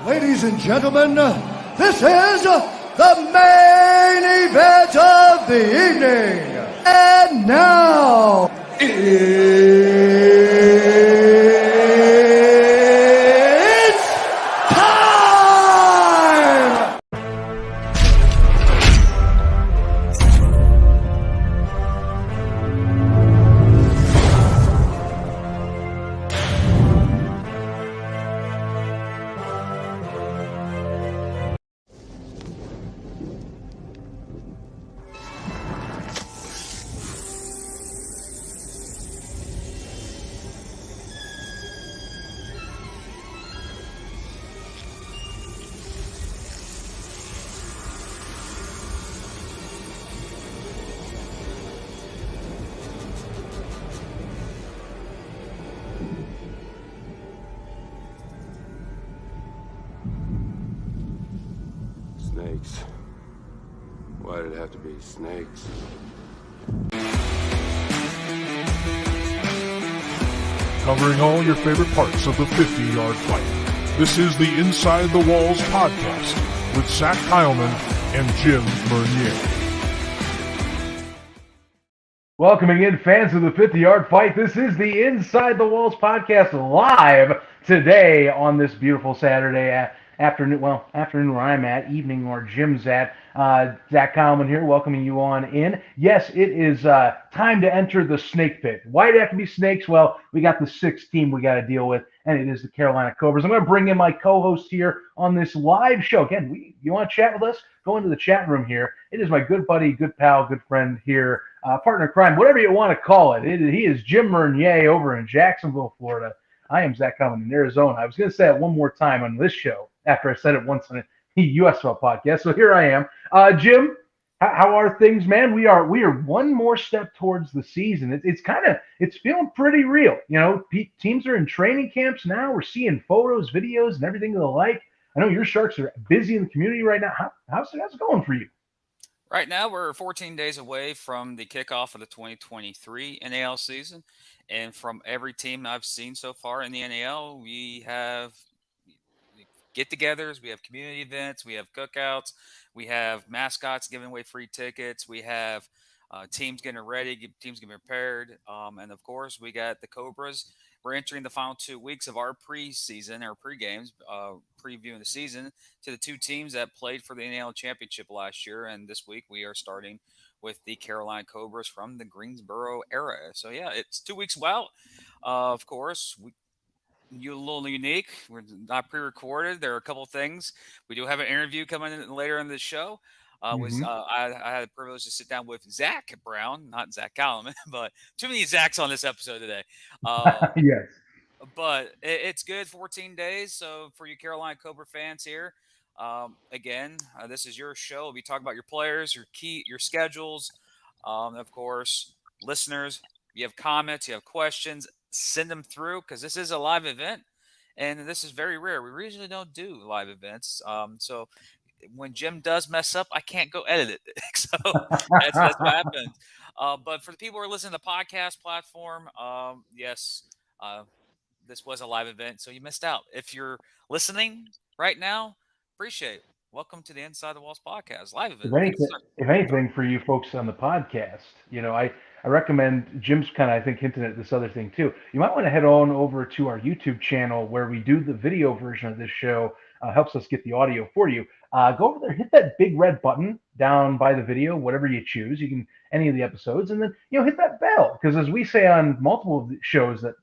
Ladies and gentlemen, this is the main event of the evening. And now, it's time! Snakes. Why did it have to be snakes? Covering all your favorite parts of the 50-yard fight. This is the Inside the Walls podcast with Zach Kyleman and Jim Mernier. Welcoming in fans of the 50-yard fight. This is the Inside the Walls podcast live today on this beautiful Saturday afternoon. Well, afternoon where I'm at, evening where Jim's at. Zach Kyleman here, welcoming you on in. Yes, it is time to enter the snake pit. Why do it have to be snakes? Well, we got the sixth team we got to deal with, and it is the Carolina Cobras. I'm going to bring in my co-host here on this live show. Again, you want to chat with us? Go into the chat room here. It is my good buddy, good pal, good friend here, partner in crime, whatever you want to call it. He is Jim Mernier over in Jacksonville, Florida. I am Zach Kyleman in Arizona. I was going to say it one more time on this show after I said it once on the USFL podcast. So here I am. Jim, how are things, man? We are one more step towards the season. It's feeling pretty real. You know, teams are in training camps now. We're seeing photos, videos, and everything of the like. I know your Sharks are busy in the community right now. How's it going for you? Right now, we're 14 days away from the kickoff of the 2023 NAL season. And from every team I've seen so far in the NAL, we have get-togethers, we have community events, we have cookouts, we have mascots giving away free tickets, we have teams getting ready, teams getting prepared, and of course, we got the Cobras. We're entering the final 2 weeks of our preseason, our pre-games, previewing the season to the two teams that played for the NAL championship last year, and this week we are starting with the Carolina Cobras from the Greensboro era. So yeah, it's 2 weeks out. Of course, you're a little unique. We're not pre-recorded. There are a couple of things. We do have an interview coming in later in the show. I had the privilege to sit down with Zach Brown, not Zach Kyleman, but too many Zachs on this episode today. Yes. But it's good, 14 days. So for you Carolina Cobra fans here, this is your show. We'll be talking about your players, your schedules. Of course, listeners, you have comments, you have questions, send them through because this is a live event, and this is very rare. We usually don't do live events. So when Jim does mess up, I can't go edit it. So that's what happens. But for the people who are listening to the podcast platform, yes, this was a live event, so you missed out. If you're listening right now, appreciate it. Welcome to the Inside the Walls podcast live event. If anything, for you folks on the podcast, you know, I recommend, Jim's kind of, I think, hinting at this other thing too. You might want to head on over to our YouTube channel where we do the video version of this show. Helps us get the audio for you. Go over there, hit that big red button down by the video, whatever you choose. You can any of the episodes, and then hit that bell because, as we say on multiple of the shows that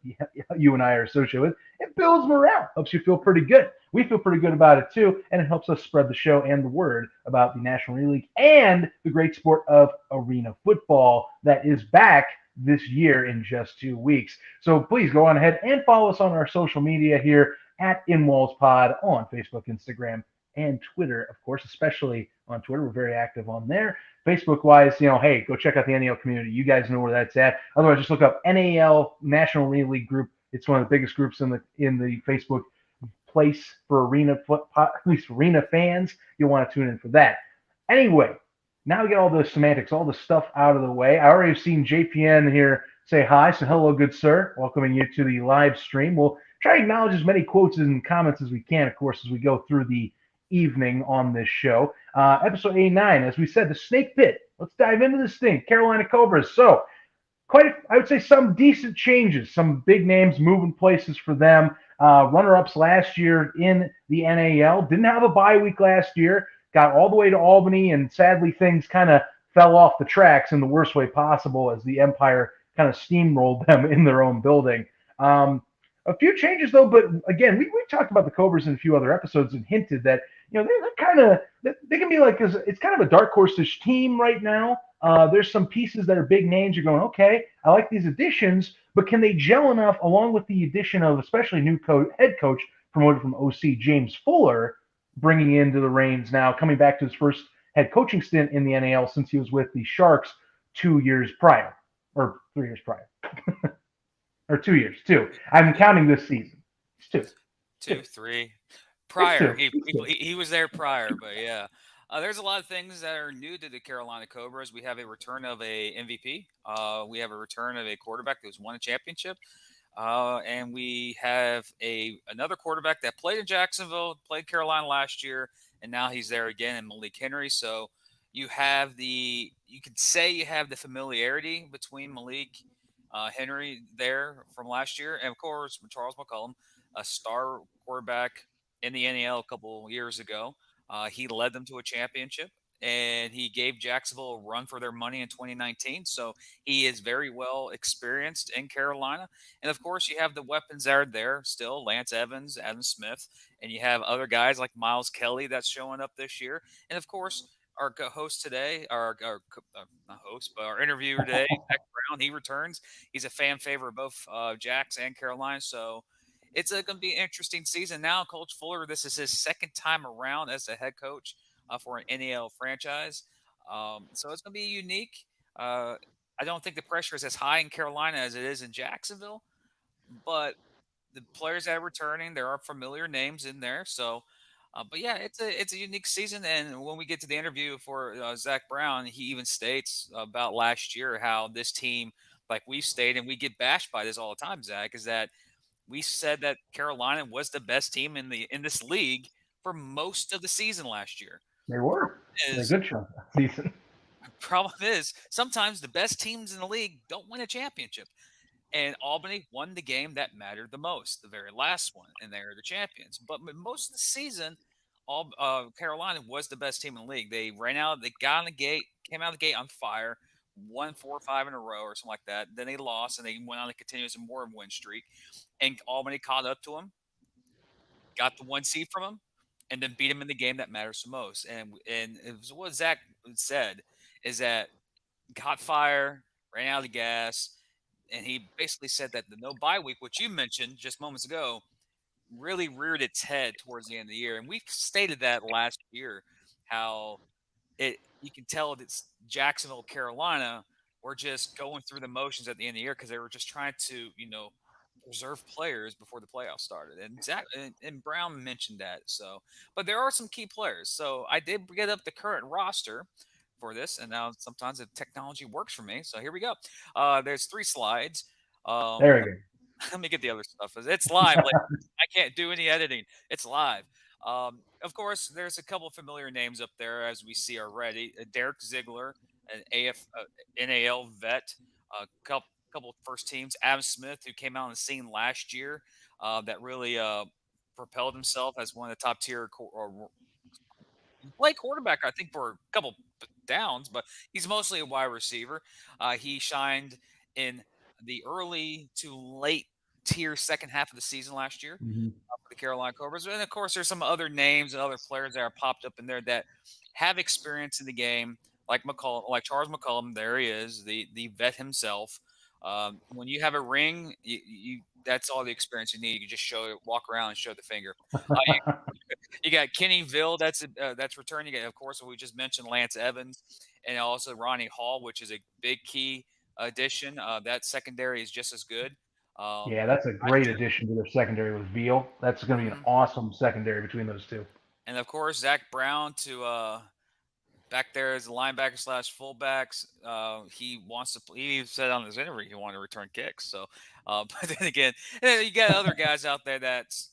you and I are associated with, it builds morale, helps you feel pretty good. We feel pretty good about it too, and it helps us spread the show and the word about the National Arena League and the great sport of arena football that is back this year in just 2 weeks. So please go on ahead and follow us on our social media here at InWallsPod on Facebook, Instagram, and Twitter, of course, especially on Twitter. We're very active on there. Facebook-wise, hey, go check out the NAL community. You guys know where that's at. Otherwise, just look up NAL National Arena League group. It's one of the biggest groups in the Facebook place for arena fans. You'll want to tune in for that. Anyway, now we get all the semantics, all the stuff out of the way. I already have seen JPN here say hi. So hello, good sir. Welcoming you to the live stream. We'll try to acknowledge as many quotes and comments as we can, of course, as we go through the evening on this show. Episode 89, as we said, the Snake Pit. Let's dive into this thing. Carolina Cobras. So, I would say some decent changes, some big names moving places for them. Runner-ups last year in the NAL. Didn't have a bye week last year. Got all the way to Albany, and sadly things kind of fell off the tracks in the worst way possible as the Empire kind of steamrolled them in their own building. A few changes though, but again, we talked about the Cobras in a few other episodes and hinted that they're kind of they can be like it's kind of a dark horse-ish team right now. There's some pieces that are big names. You're going, okay, I like these additions, but can they gel enough along with the addition of especially new head coach promoted from OC James Fuller, bringing into the reins now, coming back to his first head coaching stint in the NAL since he was with the Sharks 2 years prior, or 3 years prior. Or 2 years, two. I'm counting this season. It's two. 3. Prior. It's two. He was there prior, but yeah. There's a lot of things that are new to the Carolina Cobras. We have a return of a MVP. We have a return of a quarterback who's won a championship. And we have another quarterback that played in Jacksonville, played Carolina last year, and now he's there again in Malik Henry. So you could say you have the familiarity between Malik Henry there from last year, and of course Charles McCollum, a star quarterback in the NAL a couple years ago. He led them to a championship, and he gave Jacksonville a run for their money in 2019. So he is very well experienced in Carolina. And of course, you have the weapons that are there still: Lance Evans, Adam Smith, and you have other guys like Miles Kelly that's showing up this year. And of course, our host today, not host, but our interviewer today, Zach Brown, he returns. He's a fan favorite of both Jacks and Carolina. So it's going to be an interesting season. Now, Coach Fuller, this is his second time around as the head coach for an NAL franchise. So it's going to be unique. I don't think the pressure is as high in Carolina as it is in Jacksonville, but the players that are returning, there are familiar names in there. So, but yeah, it's a unique season. And when we get to the interview for Zach Brown, he even states about last year how this team, like we've stated, and we get bashed by this all the time, Zach, is that we said that Carolina was the best team in this league for most of the season last year. They were. A good chunk of the season. Problem is, sometimes the best teams in the league don't win a championship. And Albany won the game that mattered the most, the very last one, and they're the champions. But most of the season, Carolina was the best team in the league. They got on the gate, came out of the gate on fire, won 4 or 5 in a row or something like that. Then they lost, and they went on a continuous and more win streak. And Albany caught up to them, got the 1 seed from them, and then beat them in the game that matters the most. And it was what Zach said is that caught fire, ran out of the gas. And he basically said that the no bye week, which you mentioned just moments ago, really reared its head towards the end of the year. And we stated that last year, how you can tell it's Jacksonville, Carolina were just going through the motions at the end of the year because they were just trying to, preserve players before the playoffs started. And Zach and Brown mentioned that. So, but there are some key players. So I did get up the current roster for this, and now sometimes the technology works for me. So here we go. There's 3 slides. There we go. Let me get the other stuff. It's live. I can't do any editing. It's live. Of course, there's a couple of familiar names up there as we see already. Derek Ziegler, an NAL vet, a couple of first teams. Adam Smith, who came out on the scene last year, that really propelled himself as one of the top tier play quarterback, I think, for a couple downs, but he's mostly a wide receiver. He shined in the early to late tier second half of the season last year for the Carolina Cobras. And of course, there's some other names and other players that are popped up in there that have experience in the game, like Charles McCollum. There he is, the vet himself. When you have a ring, that's all the experience you need. You just walk around and show the finger. You got Kenny Ville that's returning. You got, of course, we just mentioned Lance Evans, and also Ronnie Hall, which is a big key addition. That secondary is just as good. Yeah, that's a great addition to their secondary with Veal. That's going to be an awesome secondary between those two. And of course, Zach Brown to back there as a linebacker slash fullbacks. He wants to. He said on his interview he wanted to return kicks. So, but then again, you got other guys out there that's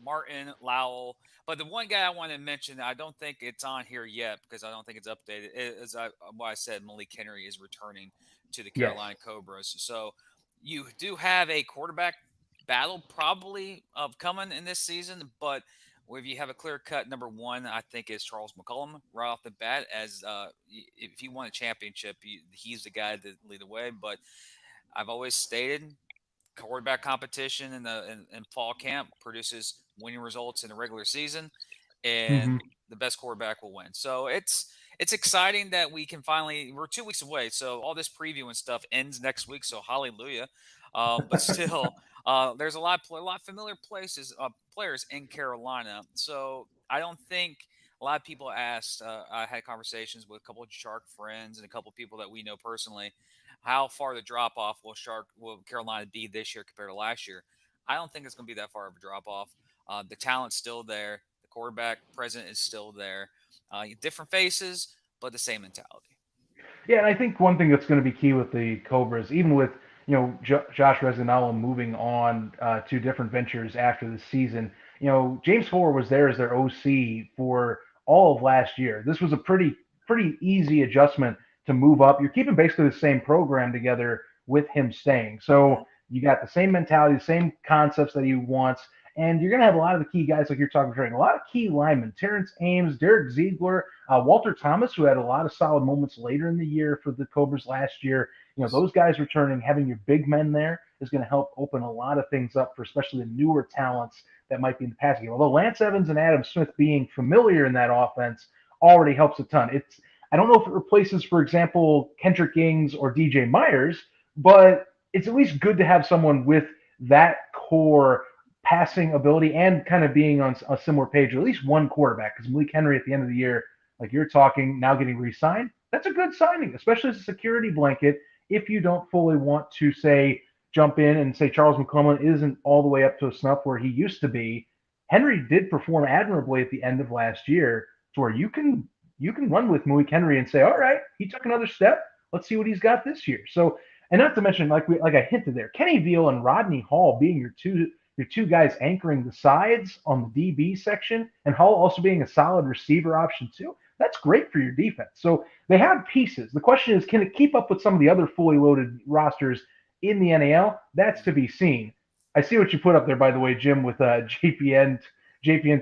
Martin Lowell. But the one guy I want to mention, I don't think it's on here yet because I don't think it's updated. Is what I said, Malik Henry is returning to the Yes. Carolina Cobras. So you do have a quarterback battle probably of coming in this season, but if you have a clear cut number one, I think is Charles McCollum right off the bat. As if you won a championship, he's the guy to lead the way. But I've always stated quarterback competition in fall camp produces winning results in the regular season, Hmm. and the best quarterback will win. So it's exciting that we can finally. We're 2 weeks away, so all this preview and stuff ends next week. So hallelujah! But still, there's a lot familiar players in Carolina. So I don't think. A lot of people asked. I had conversations with a couple of Shark friends and a couple of people that we know personally how far the drop off will Carolina be this year compared to last year? I don't think it's going to be that far of a drop off. The talent's still there. The quarterback present is still there. Different faces, but the same mentality. Yeah, and I think one thing that's going to be key with the Cobras, even with Josh Resinella moving on to different ventures after the season, James Fuller was there as their OC for all of last year. This was a pretty easy adjustment to move up. You're keeping basically the same program together with him staying. Mhm. So you got the same mentality, the same concepts that he wants. And you're going to have a lot of the key guys, like you're talking about, a lot of key linemen, Terrence Ames, Derek Ziegler, Walter Thomas, who had a lot of solid moments later in the year for the Cobras last year. Those guys returning, having your big men there is going to help open a lot of things up for especially the newer talents that might be in the passing game. Although Lance Evans and Adam Smith being familiar in that offense already helps a ton. I don't know if it replaces, for example, Kendrick Ings or DJ Myers, but it's at least good to have someone with that core passing ability and kind of being on a similar page, or at least one quarterback. Because Malik Henry at the end of the year, like you're talking, now getting re-signed, that's a good signing, especially as a security blanket. If you don't fully want to say jump in and say Charles McCollum isn't all the way up to a snuff where he used to be, Henry did perform admirably at the end of last year, to where you can run with Malik Henry and say, all right, he took another step. Let's see what he's got this year. So, and not to mention, like I hinted there, Kenny Veal and Rodney Hall being your two guys anchoring the sides on the DB section, and Hall also being a solid receiver option too. That's great for your defense. So they have pieces. The question is, can it keep up with some of the other fully loaded rosters in the NAL? That's to be seen. I see what you put up there, by the way, Jim, with JPN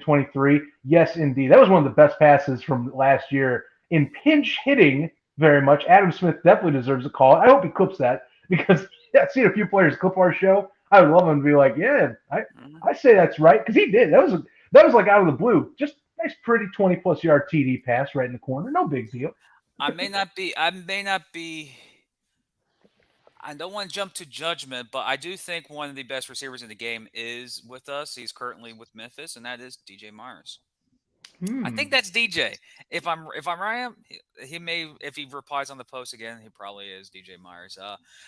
23. Yes, indeed. That was one of the best passes from last year in pinch hitting very much. Adam Smith definitely deserves a call. I hope he clips that because I've seen a few players clip our show. I would love him to be like, yeah, I say that's right, because he did. That was like out of the blue. Just nice, pretty 20+ yard TD pass right in the corner. No big deal. I may not be. I may not be. I don't want to jump to judgment, but I do think one of the best receivers in the game is with us. He's currently with Memphis, and that is DJ Myers. I think Hmm. that's DJ. If I'm right, he may if he replies on the post again, he probably is DJ Myers.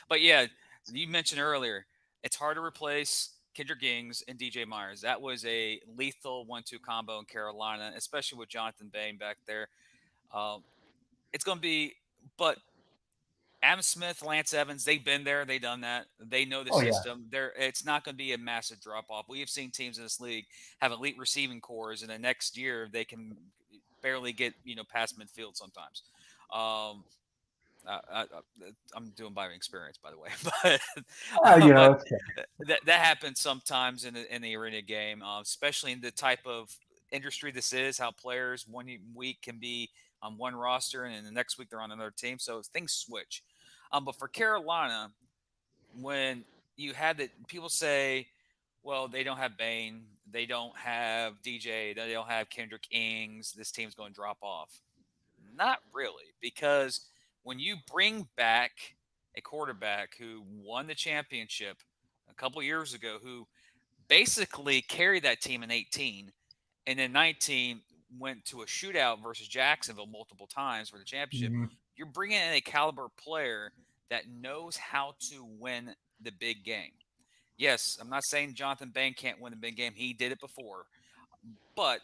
But yeah, you mentioned earlier, it's hard to replace Kendrick Gings and DJ Myers. That was a lethal 1-2 combo in Carolina, especially with Jonathan Bain back there. Um, it's going to be, but Adam Smith, Lance Evans, they've been there, they've done that. They know the Oh yeah. system. It's not going to be a massive drop off. We have seen teams in this league have elite receiving cores, and the next year they can barely get past midfield sometimes. Um, I'm doing by experience, by the way, but It's that happens sometimes in the arena game, especially in the type of industry this is. How players one week can be on one roster and then the next week they're on another team, so things switch. But for Carolina, when you had that, people say, "Well, they don't have Bain, they don't have DJ, they don't have Kendrick Ings. This team's going to drop off." Not really, because when you bring back a quarterback who won the championship a couple years ago, who basically carried that team in 18, and then 19 went to a shootout versus Jacksonville multiple times for the championship, Mhm. you're bringing in a caliber player that knows how to win the big game. Yes, I'm not saying Jonathan Bain can't win the big game. He did it before. But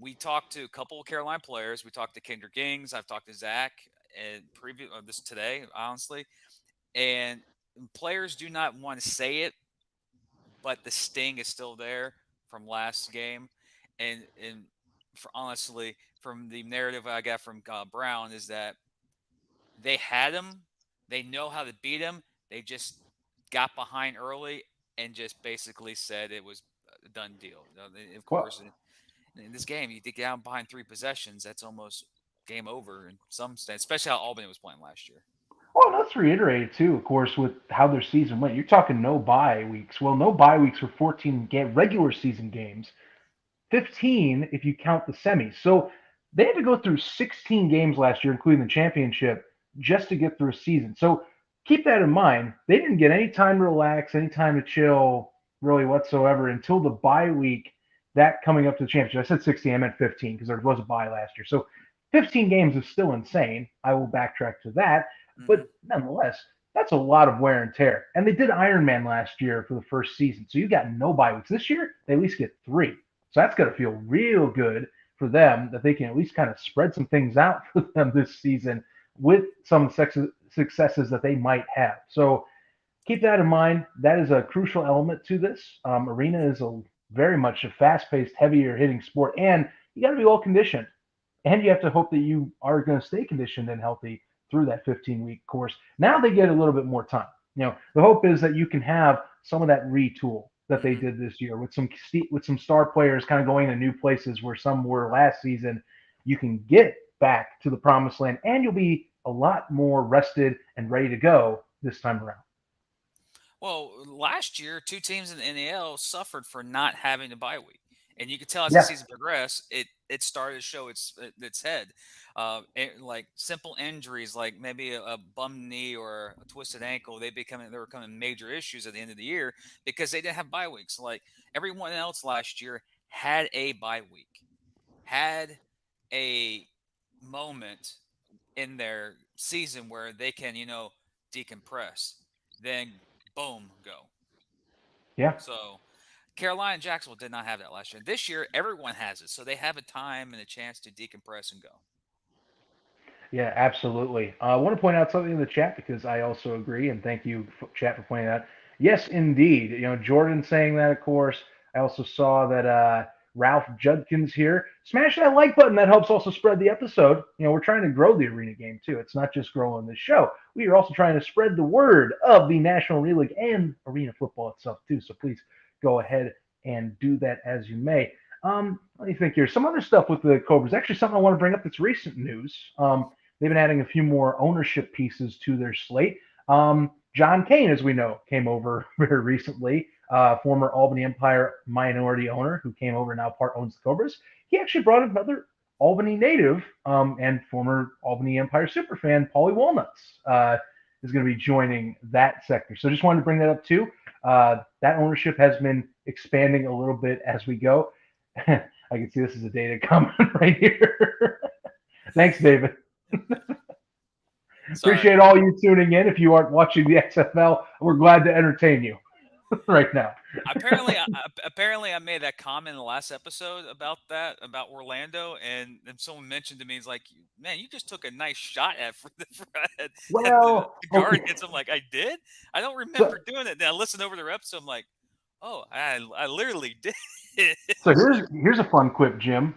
we talked to a couple of Carolina players. We talked to Kendrick Ings. I've talked to Zach and previous this today, honestly. And players do not want to say it, but the sting is still there from last game. And honestly, from the narrative I got from Brown is that they had him, they know how to beat him. They just got behind early and just basically said it was a done deal. Of Well, course, in this game, you get down behind 3 possessions, that's almost game over in some sense, especially how Albany was playing last year. well, let's reiterate it too, of course, with how their season went. You're talking no bye weeks. Well, no bye weeks for 14 regular season games. 15 if you count the semis. So they had to go through 16 games last year, including the championship, just to get through a season. So keep that in mind. They didn't get any time to relax, any time to chill, really whatsoever, until the bye week. That coming up to the championship. I said 16, I meant 15 because there was a bye last year. So 15 games is still insane. I will backtrack to that. Hmm. But nonetheless, that's a lot of wear and tear. And they did Ironman last year for the first season. So you got no bye weeks. This year, they at least get 3. So that's going to feel real good for them that they can at least kind of spread some things out for them this season with some successes that they might have. So keep that in mind. That is a crucial element to this. Arena is a very much a fast-paced, heavier hitting sport, and you got to be well conditioned, and you have to hope that you are going to stay conditioned and healthy through that 15-week course. Now they get a little bit more time. The hope is that you can have some of that retool that they Hmm. did this year with some star players kind of going to new places where some were last season. You can get back to the promised land, and you'll be a lot more rested and ready to go this time around. Well, last year, 2 teams in the NAL suffered for not having a bye week, and you could tell as the Yeah, season progressed, it started to show its head. Like simple injuries, like maybe a bum knee or a twisted ankle, they were becoming major issues at the end of the year because they didn't have bye weeks. Like everyone else last year had a bye week, had a moment in their season where they can, decompress, then boom, go. yeah. So Carolina and Jacksonville did not have that last year. This year, everyone has it, so they have a time and a chance to decompress and go. Yeah, absolutely. I want to point out something in the chat because I also agree, and thank you, chat, for pointing out. Yes, indeed. Jordan saying that, of course. I also saw that Ralph Judkins here. Smash that like button. That helps also spread the episode. We're trying to grow the arena game too. It's not just growing the show. We are also trying to spread the word of the National Arena League and arena football itself too. So please go ahead and do that as you may. Let me think here. Some other stuff with the Cobras. Actually, something I want to bring up that's recent news. They've been adding a few more ownership pieces to their slate. John Kane, as we know, came over very recently, former Albany Empire minority owner who came over now part owns the Cobras. He actually brought another Albany native and former Albany Empire superfan, Paulie Walnuts, is going to be joining that sector. So just wanted to bring that up too. That ownership has been expanding a little bit as we go. I can see this is a data comment right here. Thanks, David. Sorry. Appreciate all you tuning in. If you aren't watching the XFL, we're glad to entertain you right now. Apparently, I made that comment in the last episode about that about Orlando, and someone mentioned to me, "It's like, man, you just took a nice shot at at the Well, okay. Guardians." I'm like, I did. I don't So, remember doing it. Then I listened over the episode. I'm like, oh, I literally did. so here's a fun quip, Jim.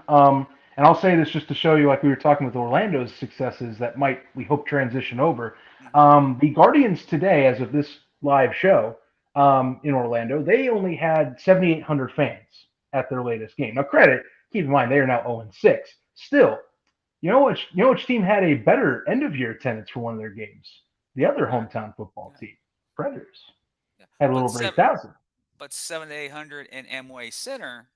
And I'll say this just to show you, like we were talking with Orlando's successes that might we hope transition over. Hmm. The Guardians today, as of this live show in Orlando, they only had 7,800 fans at their latest game. Now, credit, keep in mind they are now 0-6. Still, you know which team had a better end of year attendance for one of their games? The other Predator. hometown football Yeah, team, Predators, yeah. had a little But over seven, 8,000. but 7,800 in Amway Center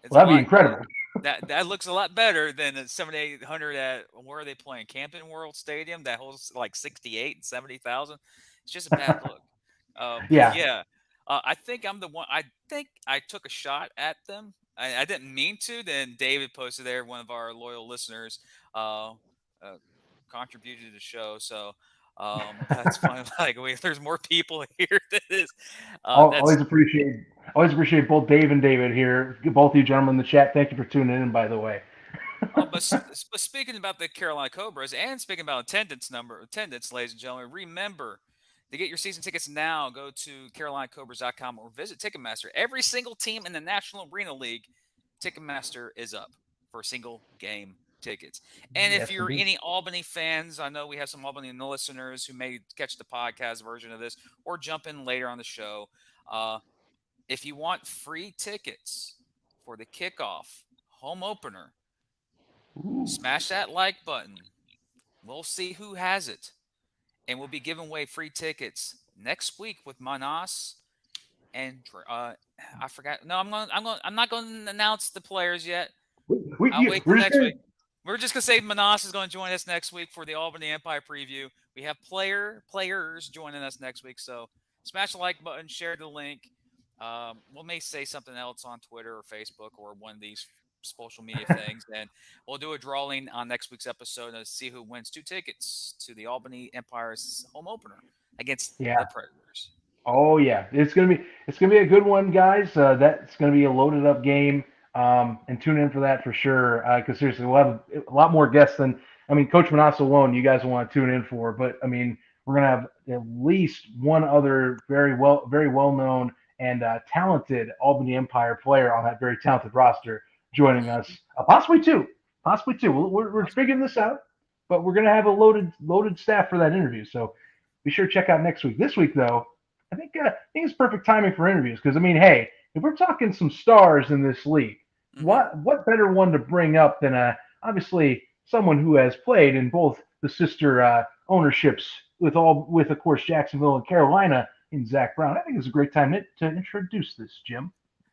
is Well, a that'd be lot. incredible. That looks a lot better than the 7,800 at where are they playing? Camping World Stadium that holds like 68 and 70,000. It's just a bad look. But Yeah. yeah, I think I'm the one. I think I took a shot at them. I didn't mean to. Then David posted there, one of our loyal listeners, uh, uh, contributed to the show. So that's fine. Like, there's more people here than this. Always That's appreciate. Always appreciate both Dave and David here. Both of you gentlemen in the chat. Thank you for tuning in, by the way. But speaking about the Carolina Cobras and speaking about attendance, ladies and gentlemen, remember to get your season tickets now. Go to carolinacobras.com or visit Ticketmaster. Every single team in the National Arena League, Ticketmaster is up for single game tickets. And if Yes, you're indeed. any Albany fans, I know we have some Albany listeners who may catch the podcast version of this or jump in later on the show. Uh, if you want free tickets for the kickoff home opener, Ooh. smash that like button. We'll see who has it. And we'll be giving away free tickets next week with Manas and I forgot. No, I'm not going to announce the players yet. I'll wait till We're just next gonna, week. We're just gonna say Manas is going to join us next week for the Albany Empire preview. We have players joining us next week, so smash the like button, share the link. We may say something else on Twitter or Facebook or one of these social media things, and we'll do a drawing on next week's episode to see who wins 2 tickets to the Albany Empire's home opener against yeah. the Predators. Oh yeah, it's gonna be a good one, guys. That's gonna be a loaded up game, and tune in for that for sure. Because seriously, we'll have a lot more guests than Coach Manassa alone. You guys will want to tune in for, but we're gonna have at least one other very well known and talented Albany Empire player on that very talented roster joining us. Possibly two. We're figuring this out, but we're gonna have a loaded staff for that interview. So be sure to check out next week. This week though. I think it's perfect timing for interviews because hey, if we're talking some stars in this league, Mm-hmm. what better one to bring up than obviously someone who has played in both the sister ownerships with of course Jacksonville and Carolina in Zach Brown. I think it's a great time to introduce this, Jim.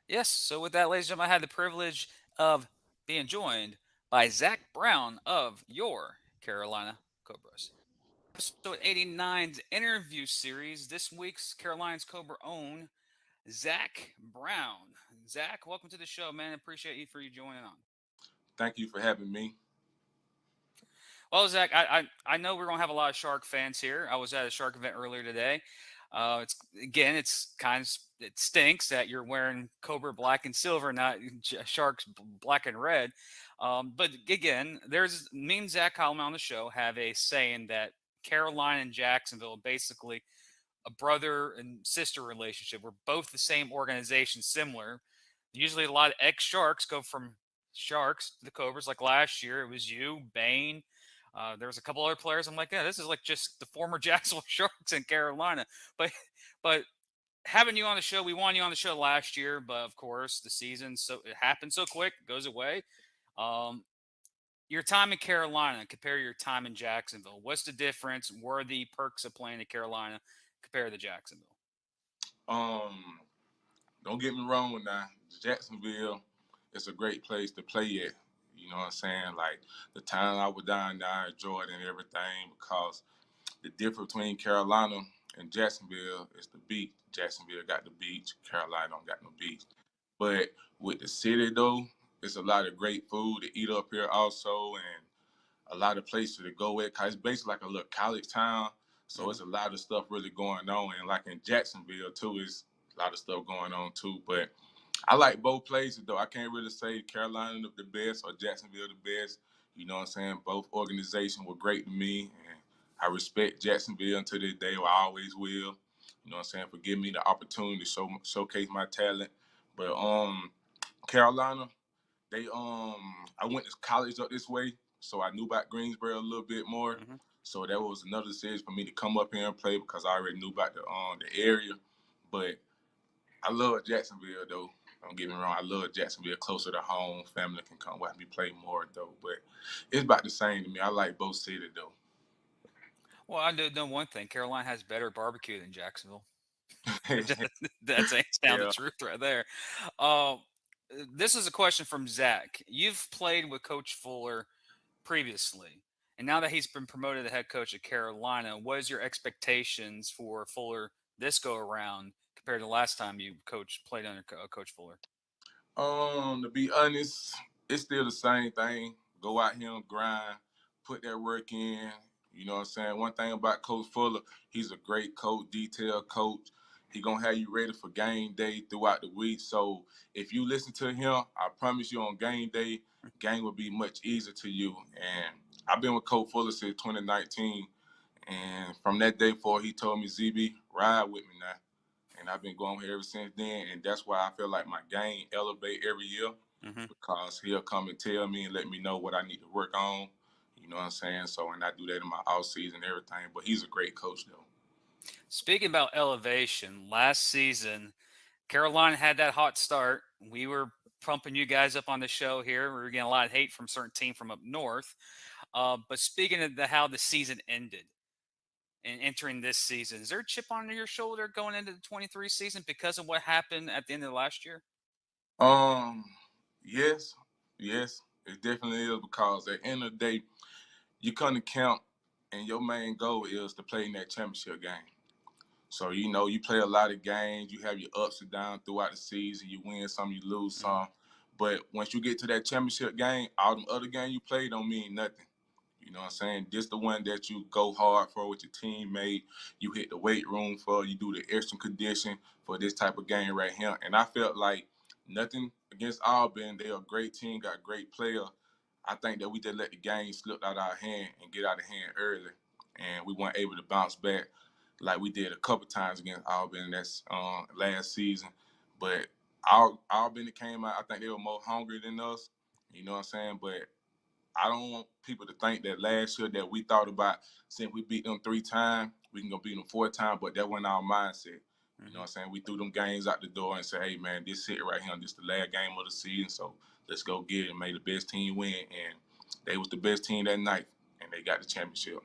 Yes. So with that, ladies and gentlemen, I had the privilege of being joined by Zach Brown of your Carolina Cobras. Episode 89's interview series. This week's Carolina's Cobra own Zach Brown. Zach, welcome to the show, man. Appreciate you joining on. Thank you for having me. Well, Zach, I know we're gonna have a lot of Shark fans here. I was at a Shark event earlier today. It stinks that you're wearing Cobra black and silver, not Sharks black and red. But again, there's me and Zach Coleman on the show have a saying that Carolina and Jacksonville basically a brother and sister relationship. We're both the same organization, similar. Usually, a lot of ex Sharks go from Sharks to the Cobras. Like last year, it was you, Bain. There was a couple other players. I'm like, yeah, this is like just the former Jacksonville Sharks in Carolina. But having you on the show, we wanted you on the show last year, but of course the season it happened so quick, goes away. Your time in Carolina compared to your time in Jacksonville. What's the difference? What are the perks of playing in Carolina compared to Jacksonville? Don't get me wrong now. Jacksonville is a great place to play at. You know what I'm saying? Like the time I was down there, I enjoyed it and everything because the difference between Carolina and Jacksonville is the beach. Jacksonville got the beach. Carolina don't got no beach. But with the city though, it's a lot of great food to eat up here also, and a lot of places to go at. Cause it's basically like a little college town, so it's a lot of stuff really going on. And like in Jacksonville too, is a lot of stuff going on too. But I like both places though. I can't really say Carolina the best or Jacksonville the best. You know what I'm saying? Both organizations were great to me, and I respect Jacksonville until this day, or I always will. You know what I'm saying? For giving me the opportunity to showcase my talent. But Carolina, I went to college up this way, so I knew about Greensboro a little bit more. Mm-hmm. So that was another decision for me to come up here and play because I already knew about the area. But I love Jacksonville though. Don't get me wrong, I love Jacksonville, closer to home. Family can come watch me play more though. But it's about the same to me. I like both cities though. Well, I do know one thing. Carolina has better barbecue than Jacksonville. That's hands down the Yeah. truth right there. Uh, this is a question from Zach. You've played with Coach Fuller previously, and now that he's been promoted to head coach at Carolina, what is your expectations for Fuller this go around compared to last time you played under Coach Fuller? To be honest, it's still the same thing. Go out here and grind, put that work in. You know what I'm saying? One thing about Coach Fuller, he's a great coach, detailed coach. He gonna have you ready for game day throughout the week. So if you listen to him, I promise you on game day, game will be much easier to you. And I've been with Coach Fuller since 2019, and from that day forward, he told me, ZB, ride with me now. And I've been going here ever since then. And that's why I feel like my game elevate every year, Mm-hmm. because he'll come and tell me and let me know what I need to work on. You know what I'm saying? So, and I do that in my off season and everything. But he's a great coach, though. Speaking about elevation, last season, Carolina had that hot start. We were pumping you guys up on the show here. We were getting a lot of hate from certain team from up north. But speaking of how the season ended and entering this season, is there a chip on your shoulder going into the 23 season because of what happened at the end of last year? Um, yes, yes, it definitely is, because at the end of the day, you come to camp and your main goal is to play in that championship game. So, you know, you play a lot of games, you have your ups and downs throughout the season, you win some, you lose some. But once you get to that championship game, all them other games you play don't mean nothing. You know what I'm saying? This the one that you go hard for with your teammate. You hit the weight room for. You do the extra condition for this type of game right here. And I felt like nothing against Auburn. They're a great team, got great players. I think that we just let the game slip out of our hand and get out of hand early, and we weren't able to bounce back like we did a couple times against Auburn. That's last season. But Auburn that came out, I think they were more hungry than us. You know what I'm saying? But I don't want people to think that last year that we thought about, since we beat them 3 times, we can go beat them 4 times, but that wasn't our mindset. You know what I'm saying? We threw them games out the door and said, hey, man, this it right here. This the last game of the season, so let's go get it and make the best team win. And they was the best team that night, and they got the championship.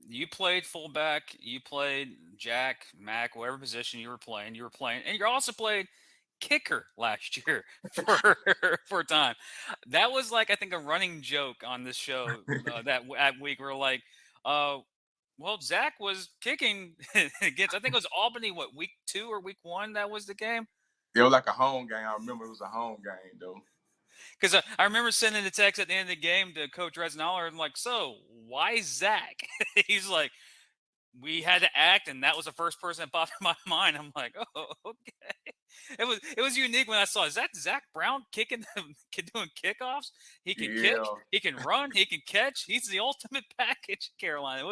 You played fullback, you played Jack, Mac, whatever position you were playing, and you also played kicker last year for a time. That was like, I think, a running joke on this show that week. We're like, well, Zach was kicking against, I think it was Albany, what, week 2 or week 1? That was the game. It was like a home game. I remember it was a home game, though. Because I remember sending a text at the end of the game to Coach Reznauer, and I'm like, so why Zach? He's like, we had to act, and that was the first person that popped in my mind. I'm like, oh, okay. It was unique when I saw, is that Zach Brown kicking, doing kickoffs? He can kick, he can run, he can catch. He's the ultimate package, Carolina.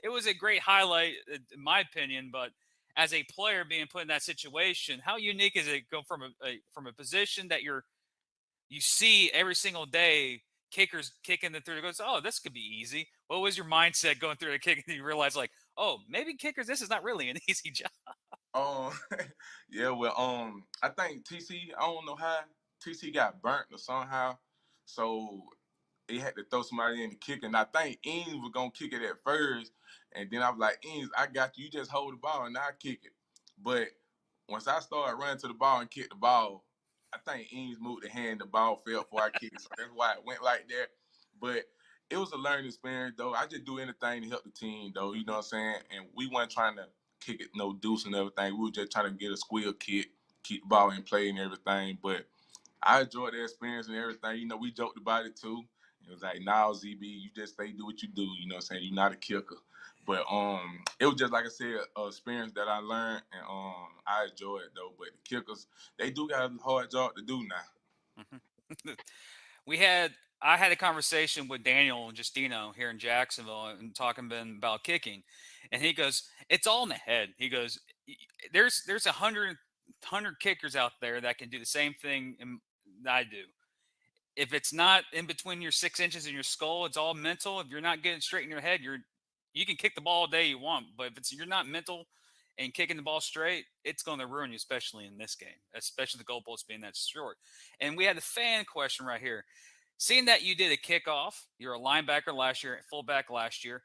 It was a great highlight, in my opinion. But as a player being put in that situation, how unique is it go from a position that you see every single day, kickers kicking the through, goes, oh, this could be easy. What was your mindset going through the kick? And you realize, like, oh, maybe kickers, this is not really an easy job. Yeah, well, I think TC, I don't know how TC got burnt or somehow, so he had to throw somebody in the kick, and I think Eames was gonna kick it at first, and then I was like, Eames, I got you. You just hold the ball and I kick it. But once I started running to the ball and kicked the ball, I think Eames moved the hand, the ball fell before I kicked it, so that's why it went like that. But it was a learning experience, though. I just do anything to help the team, though. You know what I'm saying? And we weren't trying to kick it no deuce and everything. We were just trying to get a squeal kick, keep the ball in play and everything. But I enjoyed the experience and everything. You know, we joked about it too. It was like, now, ZB, you just stay do what you do. You know what I'm saying? You're not a kicker. But it was just, like I said, an experience that I learned, and I enjoyed it, though. But the kickers, they do got a hard job to do now. I had a conversation with Daniel and Justino here in Jacksonville and talking about kicking. And he goes, it's all in the head. He goes, there's 100 kickers out there that can do the same thing that I do. If it's not in between your 6 inches and your skull, it's all mental. If you're not getting straight in your head, you can kick the ball all day you want, but if you're not mental and kicking the ball straight, it's going to ruin you, especially in this game, especially the goalposts being that short. And we had a fan question right here. Seeing that you did a kickoff, you're a linebacker last year, fullback last year.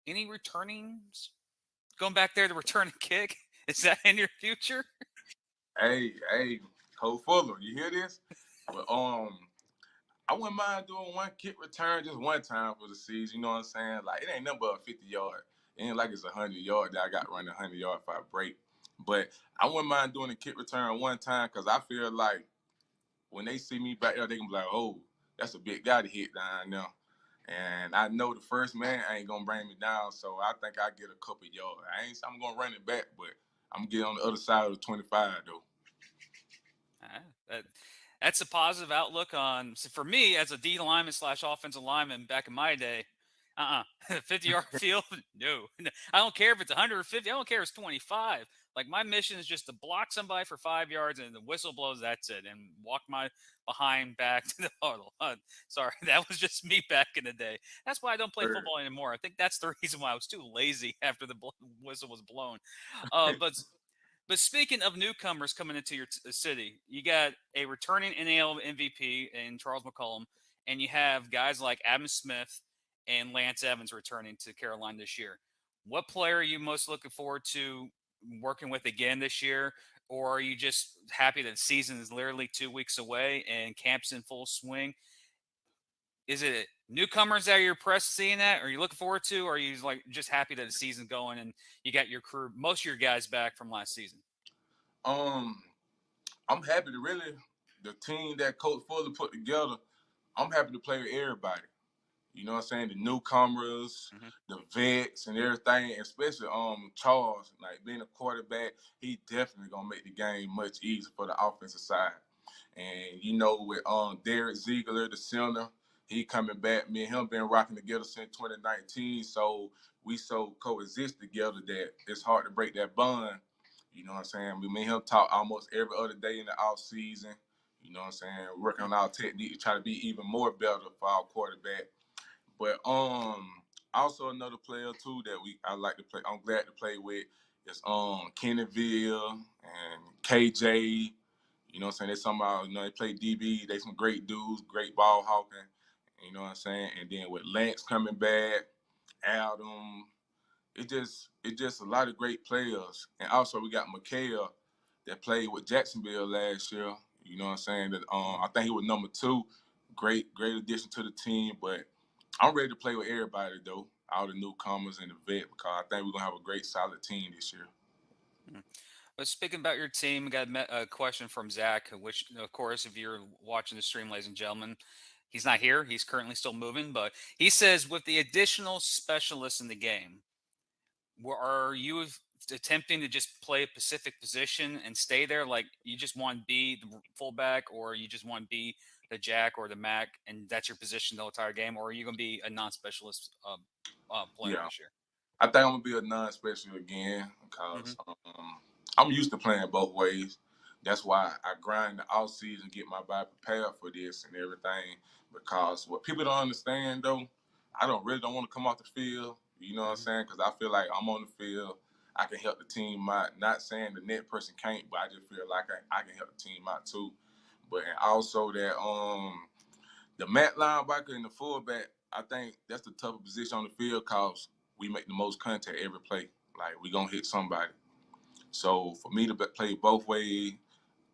Any returnings going back there to return a kick? Is that in your future? Hey, Coach Fuller, you hear this? But I wouldn't mind doing one kick return just one time for the season. You know what I'm saying? Like, it ain't nothing but a 50-yard. It ain't like it's 100-yard that I got running 100-yard if I break. But I wouldn't mind doing a kick return one time, because I feel like when they see me back there, they can be like, oh, that's a big guy to hit down there. And I know the first man ain't going to bring me down, so I think I get a couple yards. I'm going to run it back, but I'm getting on the other side of the 25 though. That, that's a positive outlook on. So for me, as a D lineman / offensive lineman back in my day, 50-yard field, no. I don't care if it's 150. I don't care if it's 25. Like my mission is just to block somebody for 5 yards, and the whistle blows. That's it, and walk my behind back to the huddle. Sorry, that was just me back in the day. That's why I don't play football anymore. I think that's the reason why I was too lazy after the whistle was blown. But speaking of newcomers coming into your city, you got a returning NAL MVP in Charles McCollum, and you have guys like Adam Smith and Lance Evans returning to Carolina this year. What player are you most looking forward to working with again this year? Or are you just happy that the season is literally 2 weeks away and camp's in full swing? Is it newcomers that you're impressed seeing that? Are you looking forward to? Or are you like just happy that the season's going and you got your crew, most of your guys back from last season? I'm happy to really the team that Coach Fuller put together. I'm happy to play with everybody. You know what I'm saying? The newcomers, the vets, and everything. Especially Charles, like being a quarterback, he definitely gonna make the game much easier for the offensive side. And you know, with Derek Ziegler, the center, he coming back. Me and him been rocking together since 2019. So we so coexist together that it's hard to break that bond. You know what I'm saying? We me and him talk almost every other day in the off season. You know what I'm saying? Working on our technique to try to be even more better for our quarterback. But also another player too that I like to play. I'm glad to play with is Kennyville and KJ. You know what I'm saying? They somehow, they play DB. They some great dudes, great ball hawking. You know what I'm saying? And then with Lance coming back, Adam, it's just a lot of great players. And also we got Mikael that played with Jacksonville last year. You know what I'm saying? That I think he was number 2. Great addition to the team. But I'm ready to play with everybody though, all the newcomers and the vet, because I think we're gonna have a great solid team this year. But speaking about your team, we got a question from Zach, which, of course, if you're watching the stream, ladies and gentlemen, he's not here. He's currently still moving, but he says, with the additional specialists in the game, are you attempting to just play a specific position and stay there? Like you just want to be the fullback, or you just want to be the jack or the mac, and that's your position the entire game? Or are you going to be a non-specialist player this year? I think I'm going to be a non-special again because I'm used to playing both ways. That's why I grind the off season, get my body prepared for this and everything. Because what people don't understand though, I don't want to come off the field. You know what I'm saying? Because I feel like I'm on the field, I can help the team out. Not saying the net person can't, but I just feel like I can help the team out too. But and also that the mat linebacker and the fullback, I think that's the toughest position on the field because we make the most contact every play. Like we gonna hit somebody. So for me to play both ways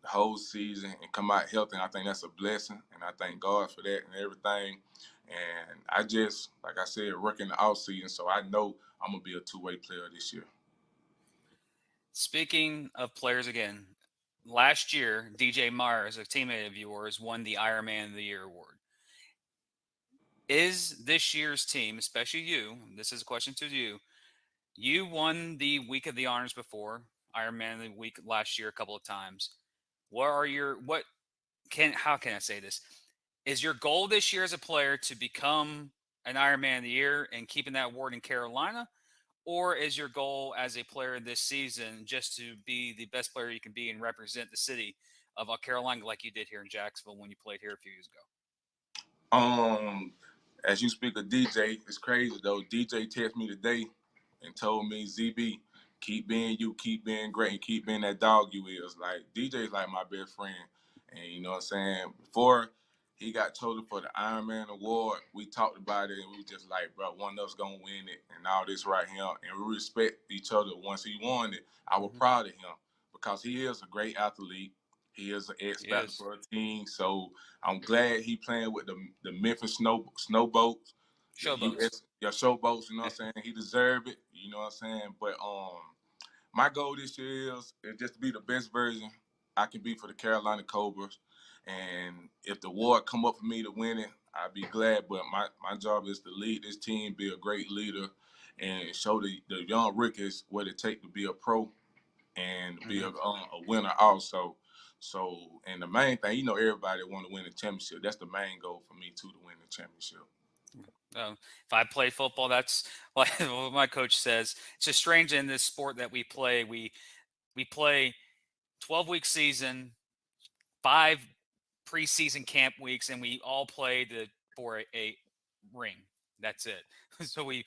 the whole season and come out healthy, I think that's a blessing, and I thank God for that and everything. And I just, like I said, working the off season, so I know I'm gonna be a two-way player this year. Speaking of players again, last year DJ Myers, a teammate of yours, won the Ironman of the Year award. Is this year's team, especially you, this is a question to you, you won the Week of the Honors before, Ironman of the Week last year a couple of times. How can I say this? Is your goal this year as a player to become an Ironman of the Year and keeping that award in Carolina? Or is your goal as a player this season just to be the best player you can be and represent the city of Carolina like you did here in Jacksonville when you played here a few years ago? As you speak of DJ, it's crazy though. DJ texted me today and told me, ZB, keep being you, keep being great, and keep being that dog you is. Like, DJ's like my best friend. And you know what I'm saying? Before he got chosen for the Ironman Award, we talked about it and we were just like, bro, one of us gonna win it and all this right here. And we respect each other. Once he won it, I was proud of him because he is a great athlete. He is an X-factor for a team. So I'm glad he playing with the Memphis Snowboats. Showboats. Showboats, you know what I'm saying? He deserved it, you know what I'm saying? But my goal this year is just to be the best version I can be for the Carolina Cobras. And if the award come up for me to win it, I'd be glad. But my job is to lead this team, be a great leader, and show the young rookies what it takes to be a pro. and be Mm-hmm. a winner also. So, and the main thing, everybody want to win the championship. That's the main goal for me too, to win the championship. If I play football, that's like what my coach says. It's just strange in this sport that we play. We play 12-week season, 5 preseason camp weeks, and we all play for a ring. That's it. So we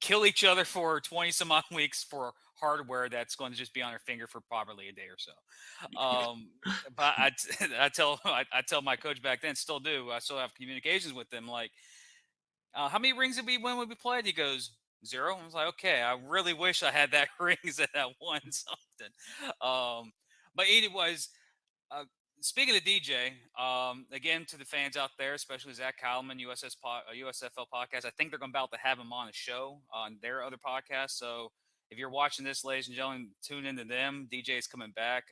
kill each other for 20 some odd weeks for hardware that's going to just be on our finger for probably a day or so. But I tell my coach back then, still do. I still have communications with them. Like, how many rings did we win when we played? He goes, 0. I was like, okay. I really wish I had that rings that I won something. But anyways, uh, speaking of DJ, again to the fans out there, especially Zach Kallman, USFL podcast, I think they're about to have him on a show on their other podcast. So if you're watching this, ladies and gentlemen, tune into them. DJ is coming back.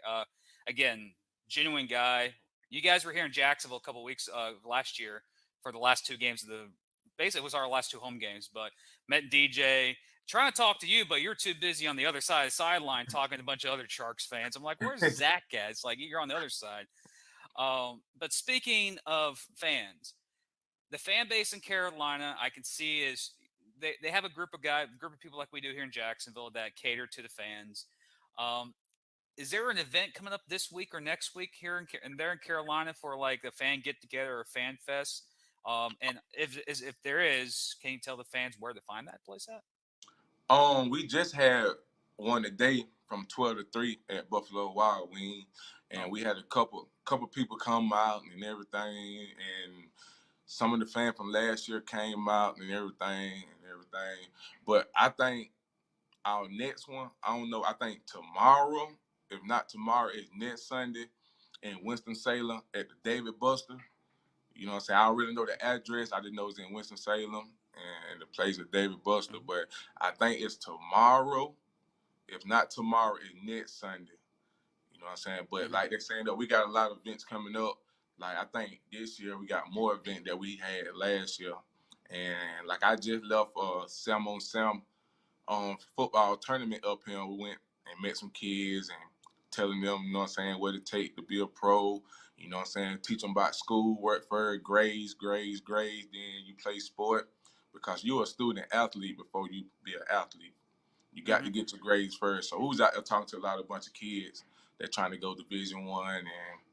Again, genuine guy. You guys were here in Jacksonville a couple weeks last year for the last 2 games of the. Basically, it was our last 2 home games, but met DJ, trying to talk to you, but you're too busy on the other side of the sideline talking to a bunch of other Sharks fans. I'm like, where's Zach at? It's like you're on the other side. But speaking of fans, the fan base in Carolina, I can see is they have a group of people like we do here in Jacksonville that cater to the fans. Um, is there an event coming up this week or next week here in there in Carolina for like a fan get together or fan fest? And if there is, can you tell the fans where to find that place at? We just had one today from 12 to 3 at Buffalo Wild Wing, and Oh, we had a couple people come out and everything, and some of the fans from last year came out and everything. But I think our next one, I don't know, I think tomorrow, if not tomorrow, is next Sunday in Winston-Salem at the David Buster. You know what I'm saying? I don't really know the address. I didn't know it was in Winston-Salem and the place of David Buster. mhm, But I think it's tomorrow. If not tomorrow, it's next Sunday. You know what I'm saying? But mhm. like they're saying, though, we got a lot of events coming up. Like I think this year we got more events that we had last year. And like I just left Sam on Sam football tournament up here. We went and met some kids and telling them, you know what I'm saying, what it take to be a pro. You know what I'm saying? Teach them about school, work for grades. Then you play sport because you're a student athlete before you be an athlete. You got to Mhm. get your grades first. So who's out there talking to a bunch of kids that trying to go Division 1 and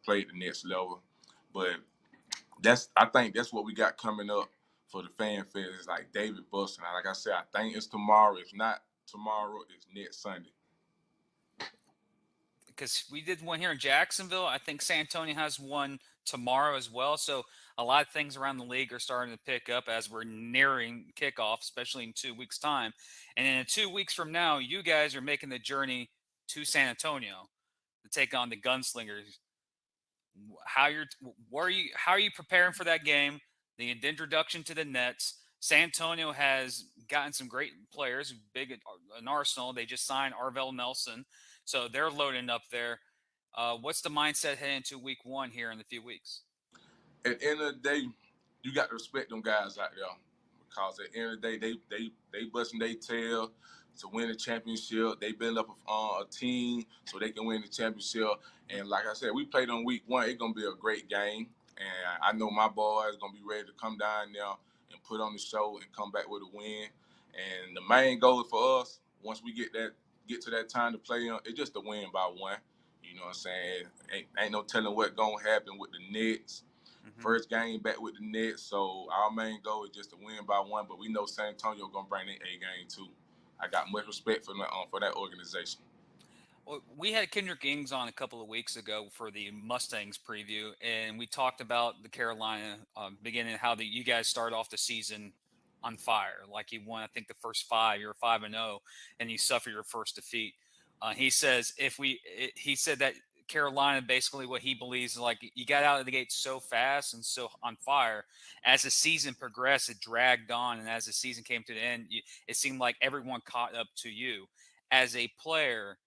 play at the next level? But I think that's what we got coming up for the fan fest. It's like David Buster. Like I said, I think it's tomorrow. If not tomorrow, it's next Sunday. Because we did one here in Jacksonville. I think San Antonio has one tomorrow as well. So a lot of things around the league are starting to pick up as we're nearing kickoff, especially in 2 weeks' time. And in 2 weeks from now, you guys are making the journey to San Antonio to take on the Gunslingers. How are you preparing for that game? The introduction to the Nets. San Antonio has gotten some great players, big an arsenal. They just signed Arvell Nelson, so they're loading up there. What's the mindset heading into week 1 here in a few weeks? At the end of the day, you got to respect them guys out there because at the end of the day, they busting their tail to win the championship. They build up a team so they can win the championship. And like I said, we played on week 1. It's gonna be a great game, and I know my boys gonna be ready to come down there and put on the show and come back with a win. And the main goal for us, once we get to that time to play on, it's just to win by 1. You know what I'm saying? Ain't no telling what gonna happen with the Nets. Hmm. First game back with the Nets, so our main goal is just to win by 1. But we know San Antonio gonna bring their A game too. I got much respect for that organization. Well, we had Kendrick Ings on a couple of weeks ago for the Mustangs preview, and we talked about the Carolina beginning, how you guys started off the season on fire. Like you won, I think the first 5, you were 5-0, and you suffered your first defeat. He says he said that Carolina basically what he believes is like you got out of the gate so fast and so on fire. As the season progressed, it dragged on, and as the season came to the end, it seemed like everyone caught up to you as a player.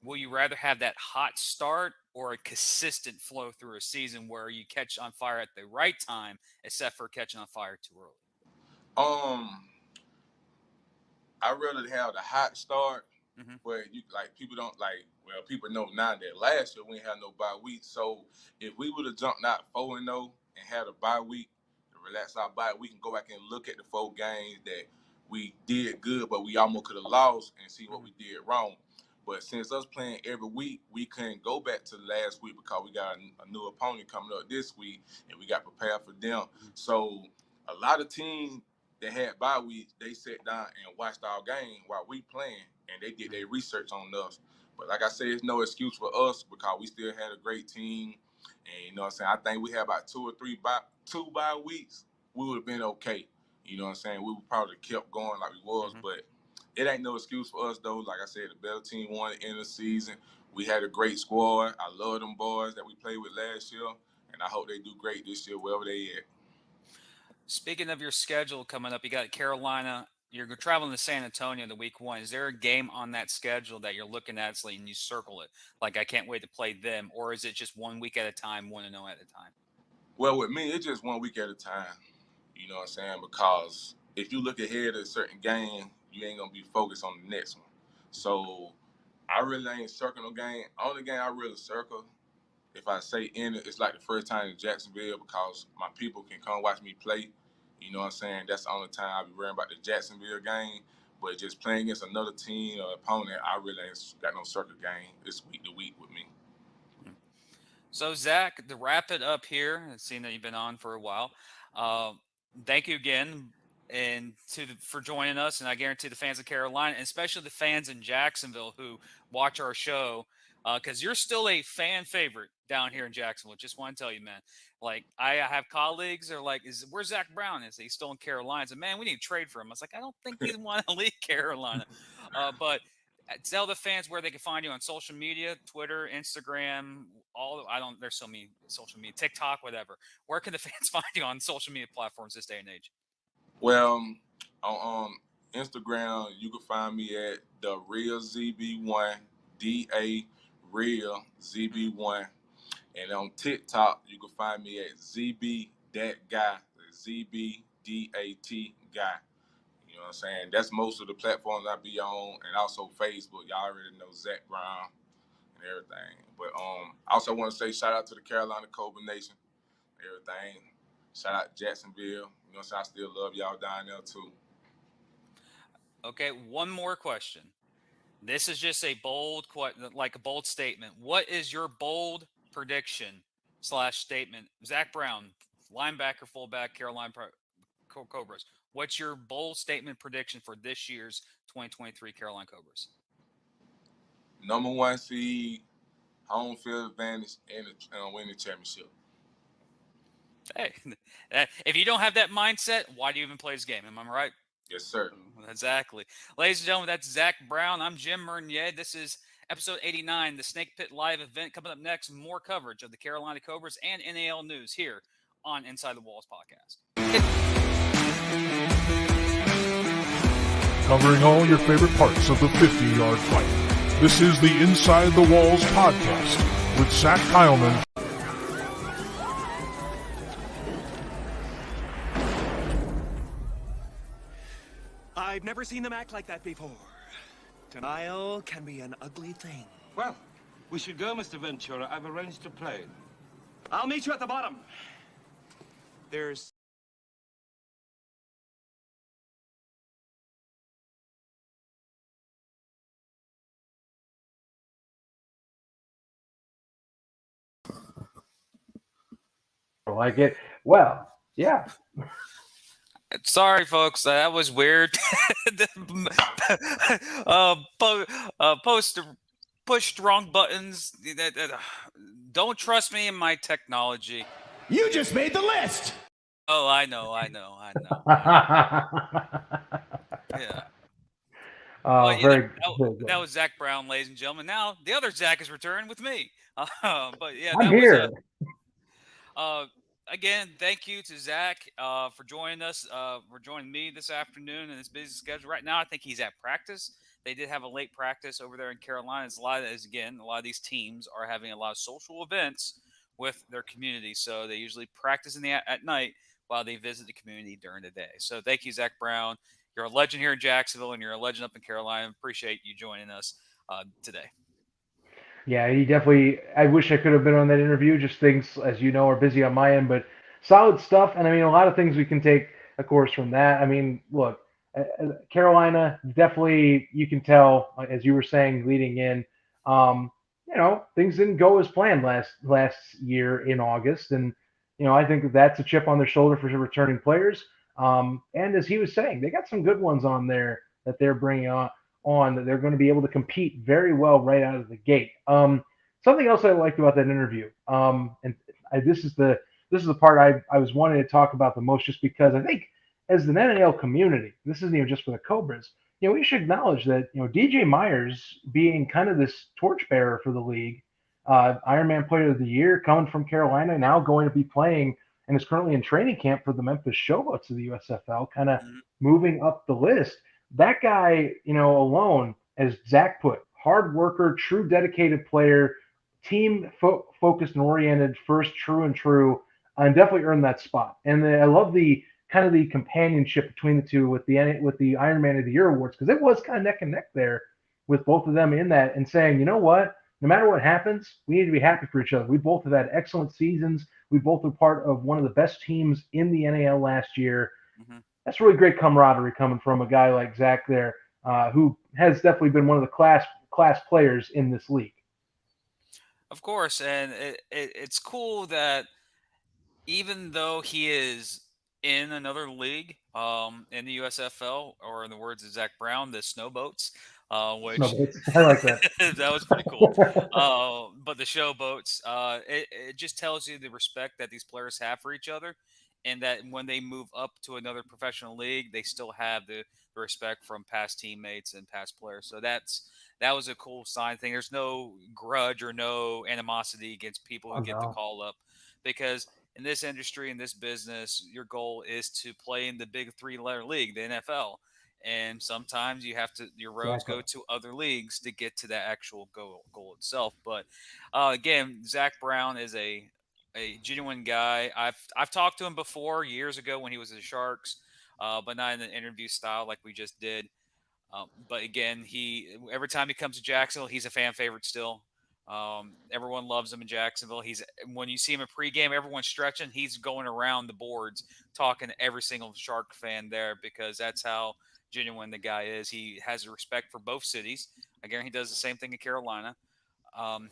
Will you rather have that hot start or a consistent flow through a season where you catch on fire at the right time, except for catching on fire too early? Um, I rather have the hot start But you like people don't like. Well, people know now that last year we didn't have no bye week. So if we would have jumped out 4-0 and had a bye week to relax our bye, we can go back and look at the 4 games that we did good, but we almost could have lost and see what we did wrong. But since us playing every week, we couldn't go back to last week because we got a new opponent coming up this week, and we got prepared for them. So a lot of teams that had bye weeks, they sat down and watched our game while we playing, and they did their research on us. But like I said, it's no excuse for us because we still had a great team. And you know what I'm saying? I think we had about 2 bye weeks, we would have been okay. You know what I'm saying? We would probably kept going like we was, but it ain't no excuse for us though. Like I said, the better team won at the end of the season. We had a great squad. I love them boys that we played with last year, and I hope they do great this year wherever they at. Speaking of your schedule coming up, you got Carolina. You're traveling to San Antonio the week 1. Is there a game on that schedule that you're looking at and you circle it? Like, I can't wait to play them. Or is it just 1 week at a time, 1-0 at a time? Well, with me, it's just 1 week at a time. You know what I'm saying? Because if you look ahead at a certain game, you ain't going to be focused on the next one. So I really ain't circling no game. Only game I really circle, if I say in it, it's like the first time in Jacksonville because my people can come watch me play. You know what I'm saying? That's the only time I be worrying about the Jacksonville game. But just playing against another team or opponent, I really ain't got no circle game this week to week with me. So, Zach, to wrap it up here, seeing that you've been on for a while, thank you again for joining us. And I guarantee the fans of Carolina, and especially the fans in Jacksonville who watch our show, because you're still a fan favorite down here in Jacksonville. Just want to tell you, man. Like, I have colleagues that are like, where's Zach Brown? Is he still in Carolina? I said, man, we need to trade for him. I was like, I don't think he'd want to leave Carolina. But tell the fans where they can find you on social media, Twitter, Instagram, there's so many social media, TikTok, whatever. Where can the fans find you on social media platforms this day and age? Well, on Instagram, you can find me at the real ZB1, DA real ZB1. And on TikTok, you can find me at ZB that guy, ZBDAT guy. You know what I'm saying? That's most of the platforms I be on, and also Facebook. Y'all already know Zach Brown and everything. But I also want to say shout out to the Carolina Cobras Nation, everything. Shout out Jacksonville. You know what I'm saying? I still love y'all down there too. Okay, one more question. This is just a bold statement. What is your bold prediction / statement? Zach Brown, linebacker, fullback, Carolina Cobras. What's your bold statement prediction for this year's 2023 Carolina Cobras? Number 1 seed, home field advantage, and win the championship. Hey, if you don't have that mindset, why do you even play this game? Am I right? Yes, sir. Exactly. Ladies and gentlemen, that's Zach Brown. I'm Jim Mernier. This is episode 89, the Snake Pit Live event. Coming up next, more coverage of the Carolina Cobras and NAL news here on Inside the Walls podcast. Covering all your favorite parts of the 50-yard fight. This is the Inside the Walls podcast with Zach Heilman. I've never seen them act like that before. Denial can be an ugly thing. Well, we should go, Mr. Ventura. I've arranged a plane. I'll meet you at the bottom. There's... Like it. Well, yeah. Sorry, folks. That was weird. Push the wrong buttons. Don't trust me in my technology. You just made the list. Oh, I know. Yeah. That was Zach Brown, ladies and gentlemen. Now the other Zach is returned with me. But yeah, I'm here. Again, thank you to Zach for joining us, for joining me this afternoon in his busy schedule. Right now, I think he's at practice. They did have a late practice over there in Carolina. A lot of these teams are having a lot of social events with their community. So they usually practice at night while they visit the community during the day. So thank you, Zach Brown. you're a legend here in Jacksonville, and you're a legend up in Carolina. Appreciate you joining us today. Yeah, he definitely. I wish I could have been on that interview. Just things, as you know, are busy on my end, but solid stuff. And I mean, a lot of things we can take, of course, from that. I mean, look, Carolina definitely. You can tell, as you were saying, leading in. Things didn't go as planned last year in August, and I think that's a chip on their shoulder for returning players. And as he was saying, they got some good ones on there that they're bringing on that they're going to be able to compete very well right out of the gate. Something else I liked about that interview, this is the part I was wanting to talk about the most, just because I think as the NAL community, this isn't even just for the Cobras. We should acknowledge that DJ Myers being kind of this torchbearer for the league, Ironman Player of the Year, coming from Carolina, now going to be playing and is currently in training camp for the Memphis Showboats of the USFL, kind of moving up the list. That guy, alone, as Zach put, hard worker, true dedicated player, team focused and oriented, first true and true, and definitely earned that spot. And I love the kind of the companionship between the two with the Ironman of the Year awards, because it was kind of neck and neck there with both of them in that, and saying, you know what, no matter what happens, we need to be happy for each other. We both have had excellent seasons. We both were part of one of the best teams in the NAL last year. Mm-hmm. That's really great camaraderie coming from a guy like Zach there, who has definitely been one of the class players in this league. Of course, and it's cool that even though he is in another league, in the USFL, or in the words of Zach Brown, the Snowboats, which I like that. that was pretty cool. But the Showboats, it just tells you the respect that these players have for each other, and that when they move up to another professional league, they still have the respect from past teammates and past players. So that was a cool sign thing. There's no grudge or no animosity against people who get the call up, because in this industry, in this business, your goal is to play in the big three-letter league, the NFL. And sometimes your roads go to other leagues to get to that actual goal itself. But again, Zach Brown is a genuine guy. I've talked to him before years ago when he was at the Sharks, but not in an interview style like we just did. But again, every time he comes to Jacksonville, he's a fan favorite still. Everyone loves him in Jacksonville. When you see him in pregame, everyone's stretching. He's going around the boards talking to every single Shark fan there, because that's how genuine the guy is. He has a respect for both cities. Again, he does the same thing in Carolina.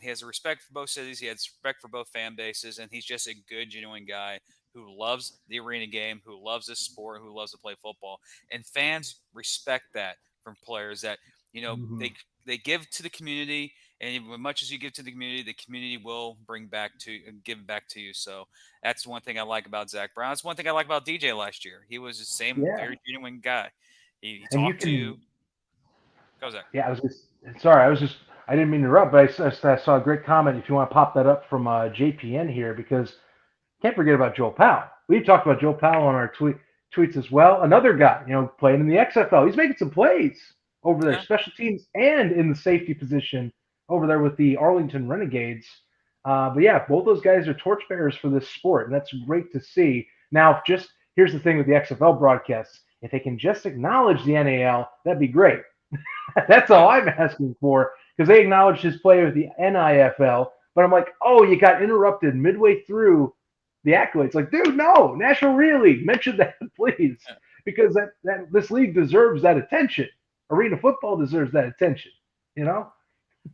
He has a respect for both cities. He has respect for both fan bases, and he's just a good, genuine guy who loves the arena game, who loves this sport, who loves to play football. And fans respect that from players, that they give to the community. And as much as you give to the community will give back to you. So that's one thing I like about Zach Brown. That's one thing I like about DJ last year. He was the same, very genuine guy. He talked to you. Go, Zach. Yeah, I didn't mean to interrupt, but I saw a great comment. If you want to pop that up from JPN here, because can't forget about Joel Powell. We've talked about Joel Powell on our tweets as well. Another guy, playing in the XFL. He's making some plays over there, special teams and in the safety position over there with the Arlington Renegades. But yeah, both those guys are torchbearers for this sport, and that's great to see. Now, just here's the thing with the XFL broadcasts. If they can just acknowledge the NAL, that'd be great. That's all I'm asking for, because they acknowledged his play with the NIFL, but I'm like, oh, you got interrupted midway through the accolades. Like, dude, no, National Relay League, mention that, please, because that this league deserves that attention. Arena football deserves that attention,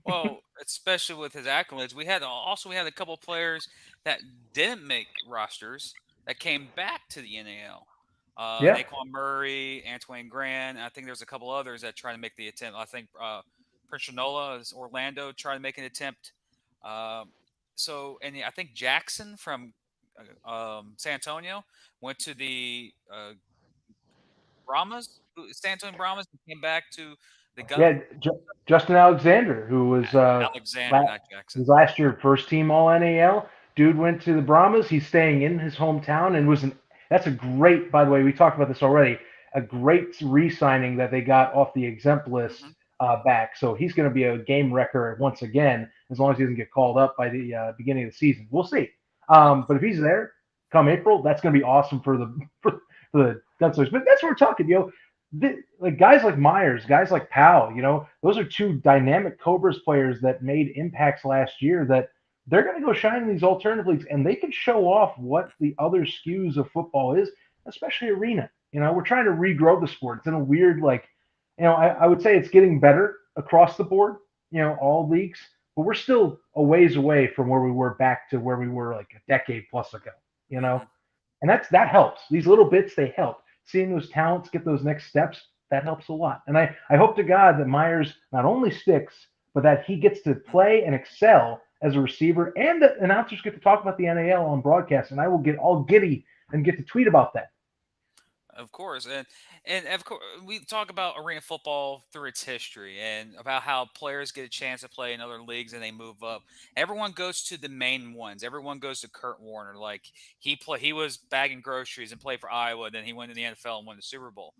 Well, especially with his accolades, we had a couple players that didn't make rosters that came back to the NAL. Naquan Murray, Antoine Grant. I think there's a couple others that try to make the attempt. I think Prince Shinola is Orlando trying to make an attempt. And I think Jackson from San Antonio went to the Brahmas, San Antonio Brahmas, and came back to the Gun. Yeah, Justin Alexander, who was not Jackson. His last year first team All NAL. Dude went to the Brahmas. He's staying in his hometown, and that's a great, by the way, we talked about this already, a great re-signing that they got off the exempt list back. So he's going to be a game wrecker once again, as long as he doesn't get called up by the beginning of the season. We'll see. But if he's there come April, that's going to be awesome for the Gunslingers. But that's what we're talking, like guys like Myers, guys like Powell, those are two dynamic Cobras players that made impacts last year that they're going to go shine in these alternative leagues, and they can show off what the other skews of football is, especially arena. We're trying to regrow the sport. It's in a weird, like, I would say it's getting better across the board, all leagues, but we're still a ways away from where we were back to where we were like a decade plus ago, Hmm. and that helps. These little bits, they help. Seeing those talents get those next steps, that helps a lot. And I hope to God that Myers not only sticks, but that he gets to play and excel as a receiver, and the announcers get to talk about the NAL on broadcast, and I will get all giddy and get to tweet about that. Of course, and of course, we talk about arena football through its history and about how players get a chance to play in other leagues and they move up. Everyone goes to the main ones. Everyone goes to Kurt Warner. Like he was bagging groceries and played for Iowa. Then he went to the NFL and won the Super Bowl.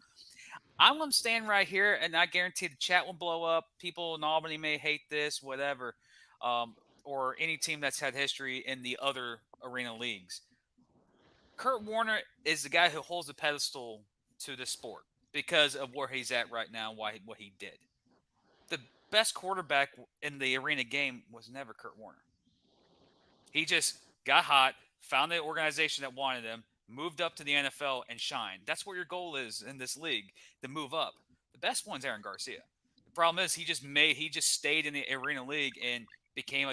I'm gonna stand right here, and I guarantee the chat will blow up. People in Albany may hate this, whatever, um, or any team that's had history in the other arena leagues. Kurt Warner is the guy who holds the pedestal to the sport because of where he's at right now, what he did. The best quarterback in the arena game was never Kurt Warner. He just got hot, found the organization that wanted him, moved up to the NFL and shined. That's what your goal is in this league, to move up. The best one's Aaron Garcia. The problem is he just stayed in the arena league and became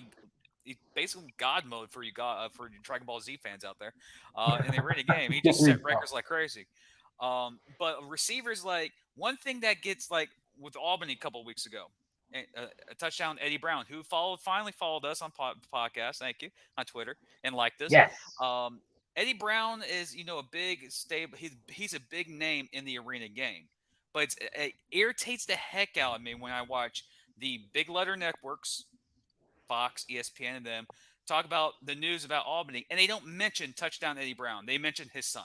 basically God mode for for you Dragon Ball Z fans out there. In the arena game, he just set records like crazy. But receivers, like one thing that gets like with Albany a couple of weeks ago, a touchdown Eddie Brown, who finally followed us on podcast. Thank you, on Twitter, and liked us. Yes. Eddie Brown is a big stable. He's a big name in the arena game, but it irritates the heck out of me when I watch the big letter networks, Fox, ESPN, and them talk about the news about Albany, and they don't mention touchdown Eddie Brown. They mention his son.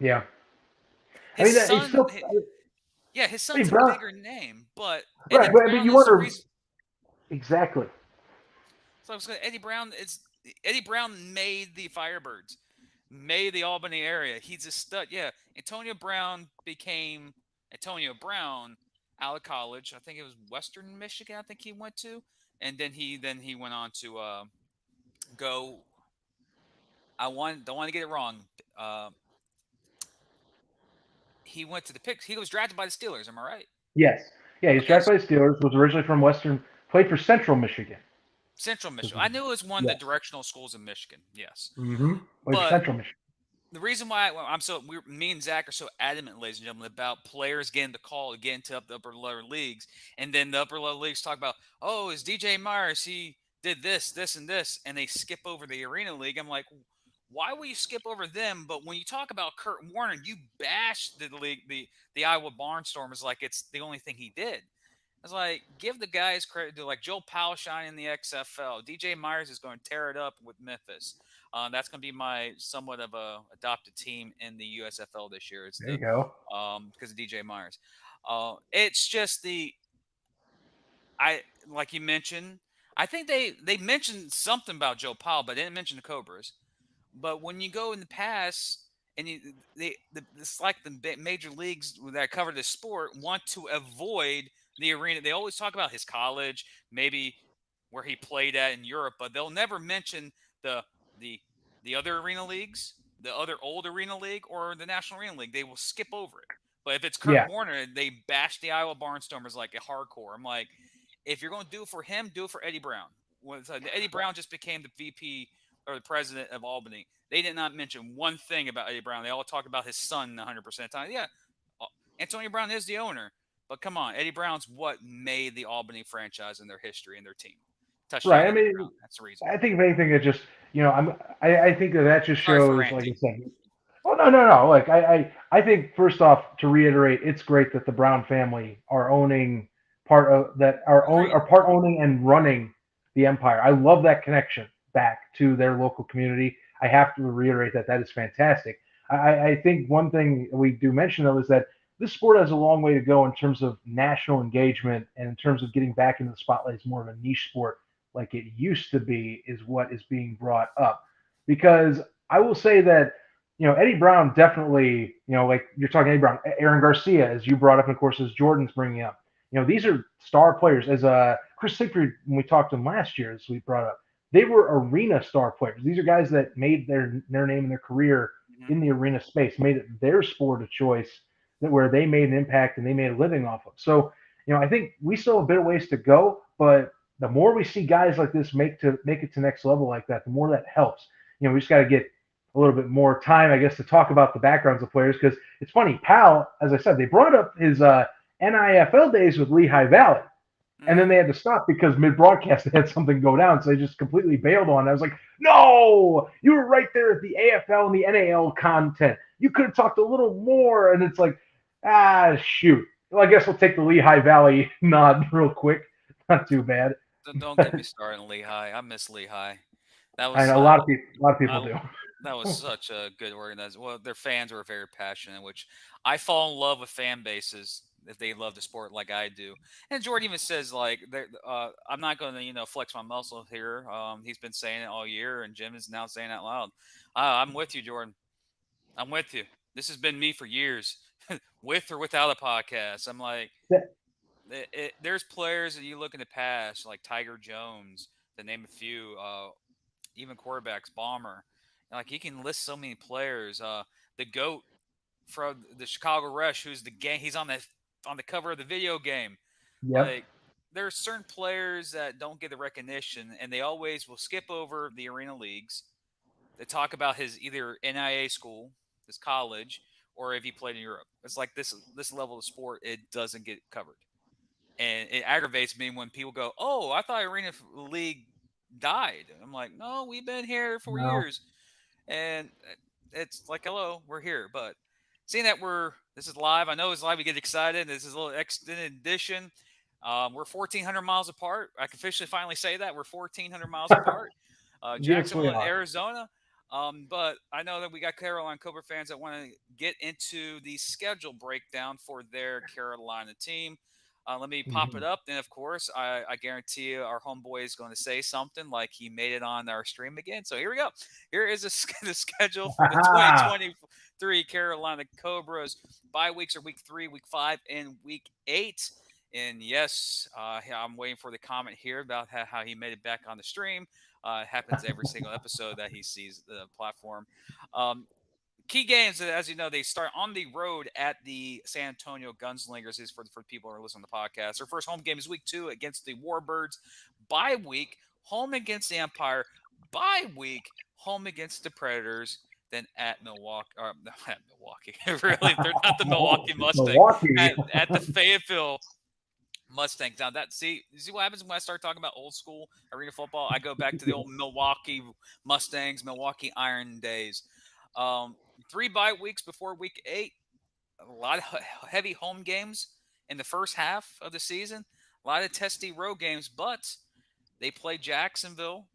Yeah. I His mean, it's son, still. yeah, his I mean, son's a Brown. bigger name, but Right, Eddie but I mean, Brown you is the wonder reason. exactly. So I was going, Eddie Brown made the Firebirds, made the Albany area. He's a stud. Yeah, Antonio Brown became Antonio Brown out of college. I think it was Western Michigan. I think he went to, and then he went on to go. Don't want to get it wrong. Uh, he went to the Picks. He was drafted by the Steelers. Am I right? Yes. Yeah, he's Okay, drafted by the Steelers. Was originally from Western. Played for Central Michigan. Central Michigan. I knew it was one of the Yes. directional schools in Michigan. Yes, Mm-hmm. Played for but Central Michigan. the reason why me and Zach are so adamant, ladies and gentlemen, about players getting the call to get into the upper lower leagues, and then the upper lower leagues talk about, oh, is DJ Myers? He did this, this, and this, and they skip over the arena league. I'm like, why will you skip over them? But when you talk about Kurt Warner, you bash the league, the Iowa Barnstormers like it's the only thing he did. It's like, give the guys credit. Like Joe Powell shining in the XFL. DJ Myers is going to tear it up with Memphis. That's going to be my somewhat of a adopted team in the USFL this year. It's There you go. because of DJ Myers. It's just like you mentioned. I think they mentioned something about Joe Powell, but they didn't mention the Cobras. But when you go in the past and it's like the major leagues that cover this sport want to avoid the arena. They always talk about his college, maybe where he played at in Europe, but they'll never mention the the the other arena leagues, the other old arena league, or the National Arena League. They will skip over it. But if it's Kurt Yeah. Warner, they bash the Iowa Barnstormers like a hardcore. I'm like, if you're going to do it for him, do it for Eddie Brown. Eddie Brown just became the VP or the president of Albany. They did not mention one thing about Eddie Brown. They all talk about his son 100% of the time. Yeah, Antonio Brown is the owner. But come on, Eddie Brown's what made the Albany franchise and their history and their team. Touchdown Right. I Eddie mean, Brown. That's the reason. I think if anything, it just I think that just Sorry for shows, like ranting. I said. Oh no. Like I think first off, to reiterate, it's great that the Brown family are owning part of that are part owning and running the empire. I love that connection back to their local community. I have to reiterate that is fantastic. I think one thing we do mention though is that this sport has a long way to go in terms of national engagement and in terms of getting back into the spotlight as more of a niche sport like it used to be is what is being brought up. Because I will say that Eddie Brown definitely, like you're talking Eddie Brown, Aaron Garcia, as you brought up, and of course, as Jordan's bringing up. These are star players. As Chris Siegfried, when we talked to him last year, as we brought up, they were arena star players. These are guys that made their name and their career Hmm. in the arena space, made it their sport of choice, that where they made an impact and they made a living off of. So, I think we still have a bit of ways to go, but the more we see guys like this make it to next level like that, the more that helps. We just got to get a little bit more time, I guess, to talk about the backgrounds of players because it's funny. Pal, as I said, they brought up his NIFL days with Lehigh Valley, and then Hmm. they had to stop because mid broadcast they had something go down, so they just completely bailed on it. I was like, no, you were right there at the AFL and the NAL content. You could have talked a little more, and it's like, shoot. Well, I guess we'll take the Lehigh Valley nod real quick. Not too bad. Don't get me started on Lehigh. I miss Lehigh. That I was know a lot of people I do. that was such a good organization. Well, their fans were very passionate, which I fall in love with fan bases if they love the sport like I do. And Jordan even says like, "I'm not going to flex my muscle here." He's been saying it all year, and Jim is now saying it out loud. I'm with you, Jordan. I'm with you. This has been me for years, with or without a podcast. I'm like, there's players that you look in the past, like Tiger Jones, to name a few. Even quarterbacks, Bomber. Like he can list so many players. The goat from the Chicago Rush, who's the game. He's on the cover of the video game. Yep. Like there are certain players that don't get the recognition, and they always will skip over the arena leagues. They talk about his either NIA school, his college, or if he played in Europe. It's like this level of sport, it doesn't get covered, and it aggravates me when people go, "Oh, I thought Arena League died." I'm like, "No, we've been here for No. years." And it's like, hello, we're here. But seeing that this is live, I know it's live. We get excited. This is a little extended edition. We're 1,400 miles apart. I can officially finally say that we're 1,400 miles apart. Yes, we Jacksonville and are. Arizona. But I know that we got Carolina Cobra fans that want to get into the schedule breakdown for their Carolina team. Let me pop it Mhm. up. And of course, I guarantee you our homeboy is going to say something like he made it on our stream again. So here we go. Here is the schedule for the 2023 Carolina Cobras. Bye weeks are week 3, week 5, and week 8. And yes, I'm waiting for the comment here about how he made it back on the stream. It happens every single episode that he sees the platform. Um, Key games, as you know, they start on the road at the San Antonio Gunslingers. Is for people who are listening to the podcast. Their first home game is week 2 against the Warbirds. Bye week, home against the Empire. Bye week, home against the Predators. Then at Milwaukee, or not at Milwaukee, really, they're not the Milwaukee Mustangs. Milwaukee. At the Fayetteville Mustangs. Now that you see what happens when I start talking about old school arena football. I go back to the old Milwaukee Mustangs, Milwaukee Iron days. 3 bye weeks before week 8. A lot of heavy home games in the first half of the season. A lot of testy road games, but they play Jacksonville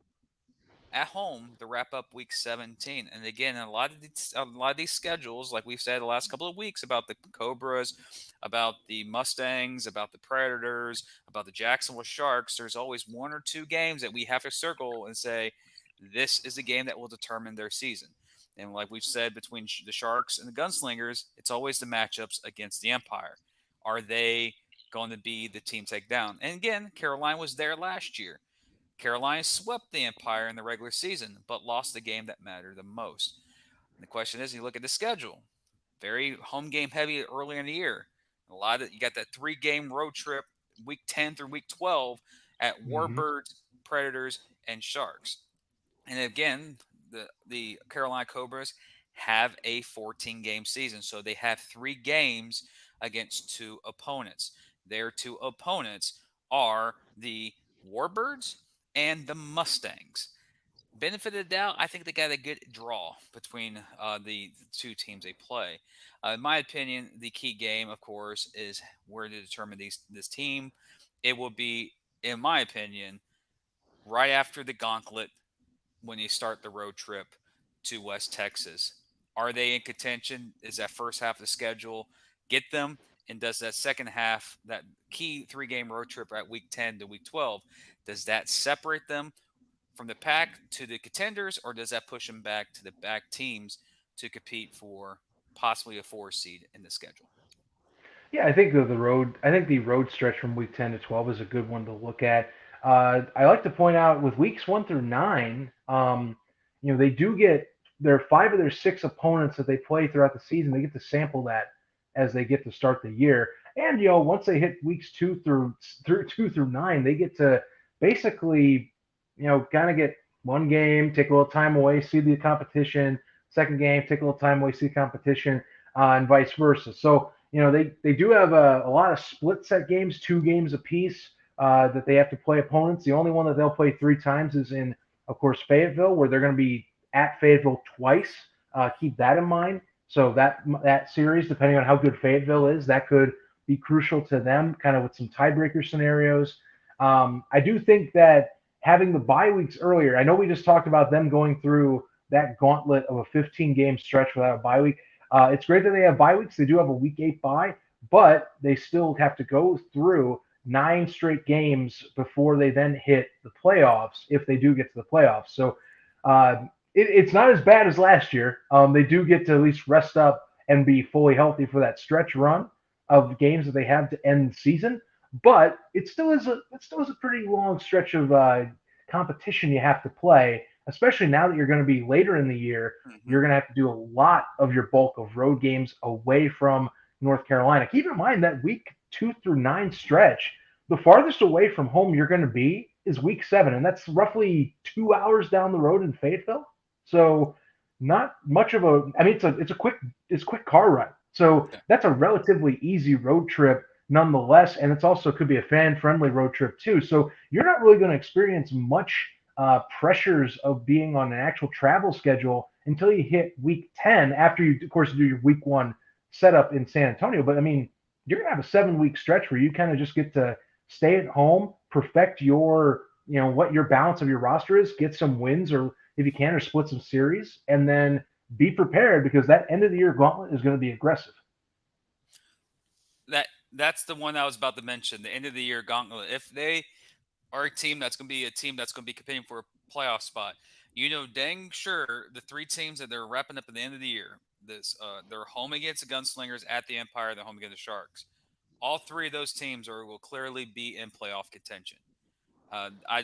at home to wrap up week 17. And again, a lot of these schedules, like we've said the last couple of weeks about the Cobras, about the Mustangs, about the Predators, about the Jacksonville Sharks, there's always 1 or 2 games that we have to circle and say this is the game that will determine their season. And like we've said, between the Sharks and the Gunslingers, it's always the matchups against the Empire. Are they going to be the team take down? And again, Carolina was there last year. Carolina swept the Empire in the regular season, but lost the game that mattered the most. And the question is, you look at the schedule, very home game heavy early in the year. You got that 3 game road trip, week 10 through week 12 at Mhm. Warbirds, Predators, and Sharks. And again, the Carolina Cobras have a 14-game season, so they have 3 games against 2 opponents. Their 2 opponents are the Warbirds and the Mustangs. Benefit of the doubt, I think they got a good draw between the 2 teams they play. In my opinion, the key game, of course, is where to determine this team. It will be, in my opinion, right after the gauntlet when you start the road trip to West Texas. Are they in contention? Is that first half of the schedule get them? And does that second half, that key 3 game road trip at week 10 to week 12, does that separate them from the pack to the contenders, or does that push them back to the back teams to compete for possibly a 4 seed in the schedule. Yeah, I think the road stretch from week 10 to 12 is a good one to look at. I like to point out with weeks 1 through 9, they do get their 5 of their 6 opponents that they play throughout the season. They get to sample that as they get to start the year, and once they hit weeks 2 through 9, they get to basically, kind of get one game, take a little time away, see the competition. Second game, take a little time away, see the competition, and vice versa. So they do have a lot of split set games, 2 games apiece, that they have to play opponents. The only one that they'll play 3 times is in, of course, Fayetteville, where they're going to be at Fayetteville twice. Keep that in mind. So that series, depending on how good Fayetteville is, that could be crucial to them, kind of with some tiebreaker scenarios. I do think that having the bye weeks earlier, I know we just talked about them going through that gauntlet of a 15-game stretch without a bye week. It's great that they have bye weeks. They do have a week 8 bye, but they still have to go through 9 straight games before they then hit the playoffs, if they do get to the playoffs. So it's not as bad as last year. They do get to at least rest up and be fully healthy for that stretch run of games that they have to end the season. But it still is a pretty long stretch of competition you have to play, especially now that you're going to be later in the year. You're going to have to do a lot of your bulk of road games away from North Carolina. Keep in mind that week 2 through 9 stretch, the farthest away from home you're going to be is week 7, and that's roughly 2 hours down the road in Fayetteville. So not much of a. I mean, it's a quick car ride. So that's a relatively easy road trip nonetheless, and it's also could be a fan-friendly road trip too. So you're not really going to experience much pressures of being on an actual travel schedule until you hit week 10, after you, of course, do your week 1 setup in San Antonio. But I mean, you're going to have a 7-week stretch where you kind of just get to stay at home, perfect your, what your balance of your roster is, get some wins, or if you can, or split some series, and then be prepared, because that end of the year gauntlet is going to be aggressive. That's the one I was about to mention, the end of the year gauntlet. If they are a team that's going to be competing for a playoff spot, dang sure the 3 teams that they're wrapping up at the end of the year, they're home against the Gunslingers, at the Empire, they're home against the Sharks. All 3 of those teams will clearly be in playoff contention. I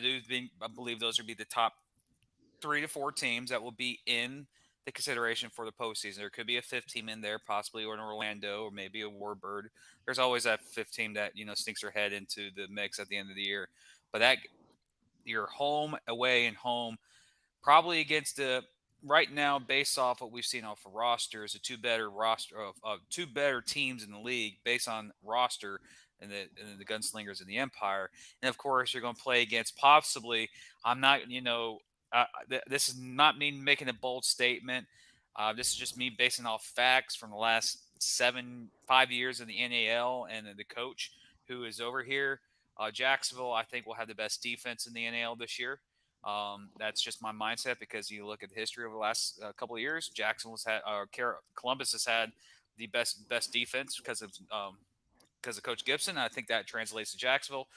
believe those would be the top 3 to 4 teams that will be in the consideration for the postseason. There could be a 5th team in there, possibly, or an Orlando, or maybe a Warbird. There's always that 5th team that sneaks their head into the mix at the end of the year. But that you're home, away, and home, probably against right now, based off what we've seen off of rosters, the 2 better teams in the league based on roster, and the Gunslingers and the Empire. And of course, you're going to play against possibly. I'm not, this is not me making a bold statement. This is just me basing off facts from the last 5 years in the NAL, and the coach who is over here. Jacksonville, I think, will have the best defense in the NAL this year. That's just my mindset, because you look at the history over the last couple of years. Columbus has had the best defense because of Coach Gibson. I think that translates to Jacksonville.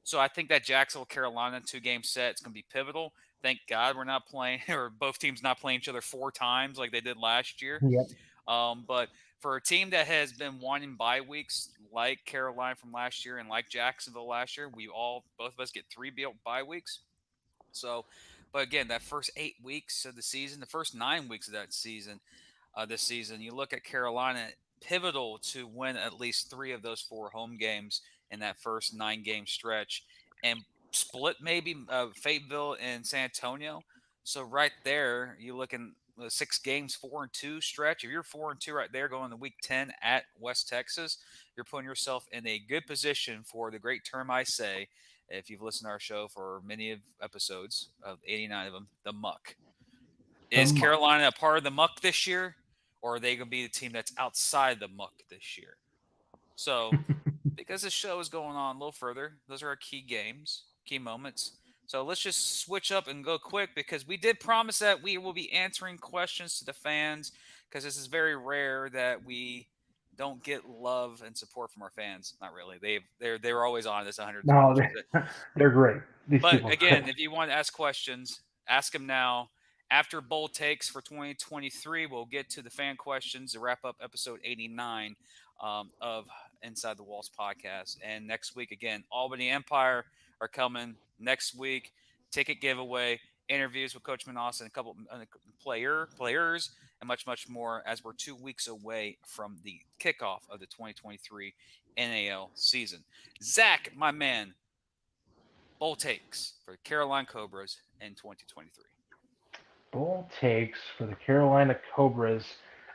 So I think that Jacksonville Carolina 2-game set is going to be pivotal. Thank God we're not playing, or both teams not playing each other 4 times like they did last year. Yep. But for a team that has been wanting bye weeks, like Carolina from last year and like Jacksonville last year, both of us get 3 bye weeks. So, but again, that first 8 weeks of the season, the first 9 weeks of that season, this season, you look at Carolina, pivotal to win at least 3 of those 4 home games in that first 9-game stretch, and split maybe Fayetteville and San Antonio. So right there, you look in 6 games, 4-2 stretch. If you're 4-2 right there going to week 10 at West Texas, you're putting yourself in a good position for the great term I say, if you've listened to our show for many of episodes, of 89 of them, the muck. Is Carolina a part of the muck this year, or are they going to be the team that's outside the muck this year? So, because the show is going on a little further, those are our key games, key moments. So let's just switch up and go quick, because we did promise that we will be answering questions to the fans, because this is very rare that we don't get love and support from our fans. Not really. They're always on this 100. No, they're great. But again, if you want to ask questions, ask them now. After bold takes for 2023, we'll get to the fan questions to wrap up episode 89 of Inside the Walls podcast. And next week, again, Albany Empire are coming next week. Ticket giveaway, interviews with Coach Manasseh and a couple players, and much, much more as we're 2 weeks away from the kickoff of the 2023 NAL season. Zach, my man, bold takes for Carolina Cobras in 2023. Bold takes for the Carolina Cobras.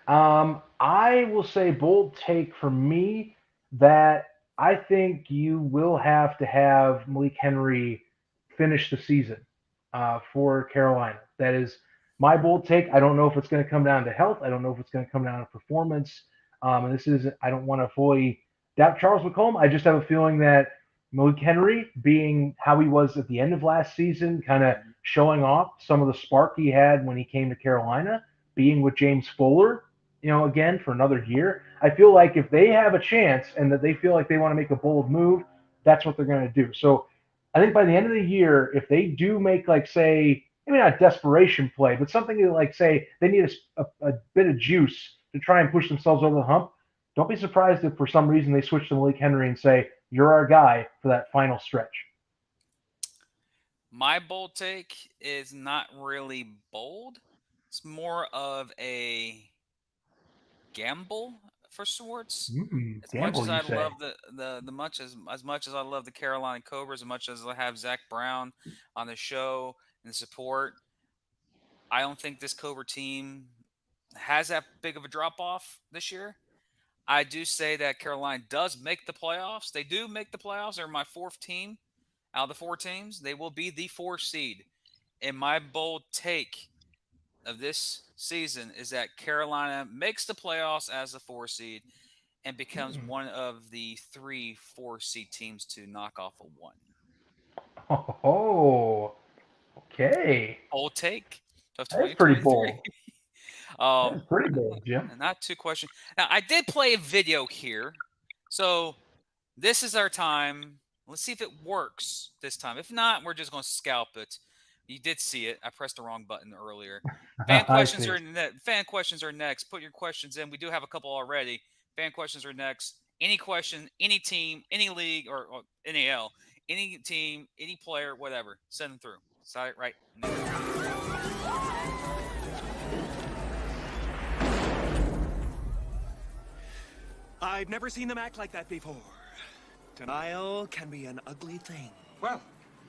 I will say bold take for me that I think you will have to have Malik Henry finish the season for Carolina. That is my bold take. I don't know if it's going to come down to health. I don't know if it's going to come down to performance. And this is, I don't want to fully doubt Charles McComb. I just have a feeling that Malik Henry, being how he was at the end of last season, kind of showing off some of the spark he had when he came to Carolina, being with James Fuller, again for another year. I feel like if they have a chance and that they feel like they want to make a bold move, that's what they're going to do. So I think by the end of the year, if they do make, like, say, maybe not desperation play, but something like, say, they need a bit of juice to try and push themselves over the hump, don't be surprised if for some reason they switch to Malik Henry and say, you're our guy for that final stretch. My bold take is not really bold. It's more of a gamble for sorts. As much Gamble, as you I say? love the much as I love the Carolina Cobras, as much as I have Zach Brown on the show and support, I don't think this Cobra team has that big of a drop off this year. I do say that Carolina does make the playoffs. They do make the playoffs. They're my fourth team out of the four teams. They will be the 4th seed. And my bold take of this season is that Carolina makes the playoffs as a 4 seed and becomes one of the 3 4 seed teams to knock off a 1. Oh, okay. Bold take of That is pretty 2023. bold. That is pretty bold, Jim. Not too question. Now, I did play a video here. So this is our time. Let's see if it works this time. If not, we're just going to scalp it. You did see it. I pressed the wrong button earlier. I see. Fan questions are next. Put your questions in. We do have a couple already. Fan questions are next. Any question, any team, any league, or NAL, any team, any player, whatever. Send them through. Start it right now. I've never seen them act like that before. Denial can be an ugly thing. Well,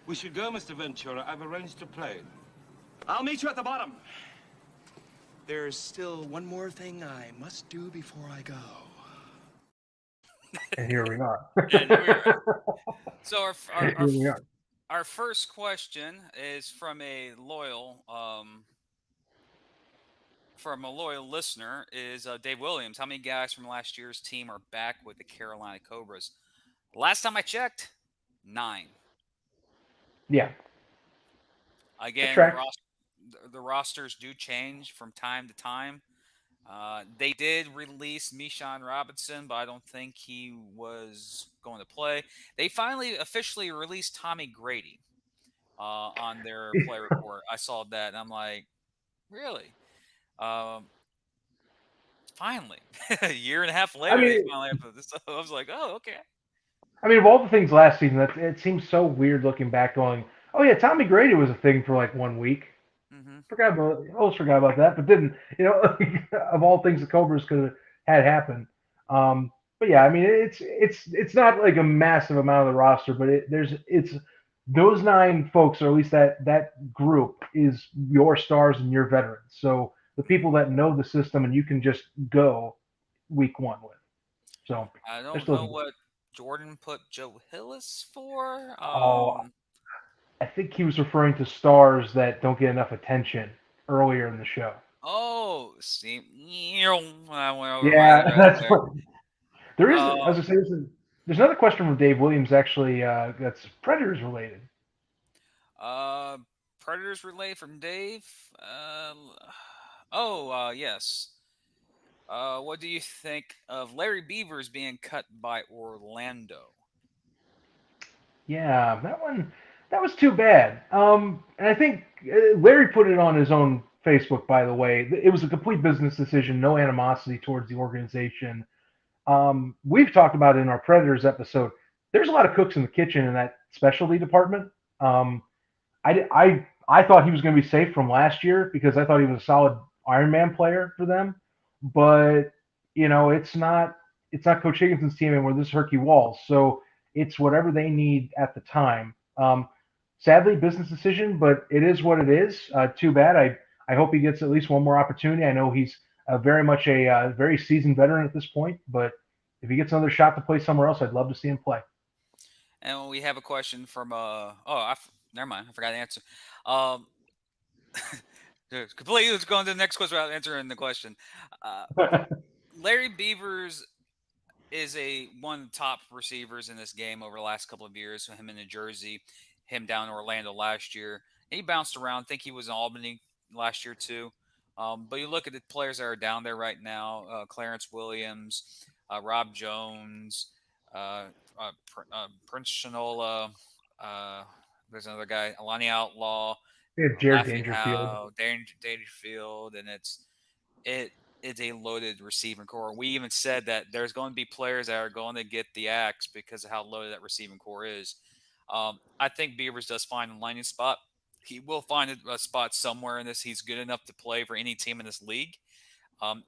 we should go, Mr. Ventura. I've arranged to play. I'll meet you at the bottom. There's still one more thing I must do before I go. And here we are. So Here we are. our first question is from a loyal listener. Is Dave Williams. How many guys from last year's team are back with the Carolina Cobras? Last time I checked, 9. Yeah. Again, the rosters do change from time to time. They did release Mishan Robinson, but I don't think he was going to play. They finally officially released Tommy Grady on their play report. I saw that, and I'm like, really? Finally, a year and a half later, they finally have this. I was like, oh, okay. I mean, of all the things last season, it seems so weird looking back, going, "Oh yeah, Tommy Grady was a thing for like 1 week." Almost forgot about that, but didn't, of all things the Cobras could have had happen. But yeah, I mean, it's not like a massive amount of the roster, but it's those 9 folks, or at least that group, is your stars and your veterans. So the people that know the system and you can just go week 1 with. So I don't know what Jordan put Joe Hillis for. I think he was referring to stars that don't get enough attention earlier in the show. Oh, see, yeah, that's what. There is. I was gonna say, there's another question from Dave Williams, actually. That's Predators related. Predators related from Dave. Yes. What do you think of Larry Beavers being cut by Orlando? Yeah, that was too bad. And I think Larry put it on his own Facebook, by the way. It was a complete business decision, no animosity towards the organization. We've talked about it in our Predators episode. There's a lot of cooks in the kitchen in that specialty department. I thought he was going to be safe from last year because I thought he was a solid Ironman player for them. But it's not Coach Higginson's team anymore. This is Herky Walls, so it's whatever they need at the time. Sadly, business decision, but it is what it is. Too bad. I hope he gets at least one more opportunity. I know he's very much a very seasoned veteran at this point, but if he gets another shot to play somewhere else, I'd love to see him play. And we have a question from never mind, I forgot to answer. Um, completely was going to the next question without answering the question. Larry Beavers is one of the top receivers in this game over the last couple of years. So him in New Jersey, him down in Orlando last year. He bounced around. I think he was in Albany last year too. But you look at the players that are down there right now: Clarence Williams, Rob Jones, Prince Shinola. There's another guy, Alani Outlaw, We have Jared Laughing Dangerfield. How, Dangerfield, and it's a loaded receiving core. We even said that there's going to be players that are going to get the axe because of how loaded that receiving core is. I think Beavers does find a landing spot. He will find a spot somewhere in this. He's good enough to play for any team in this league.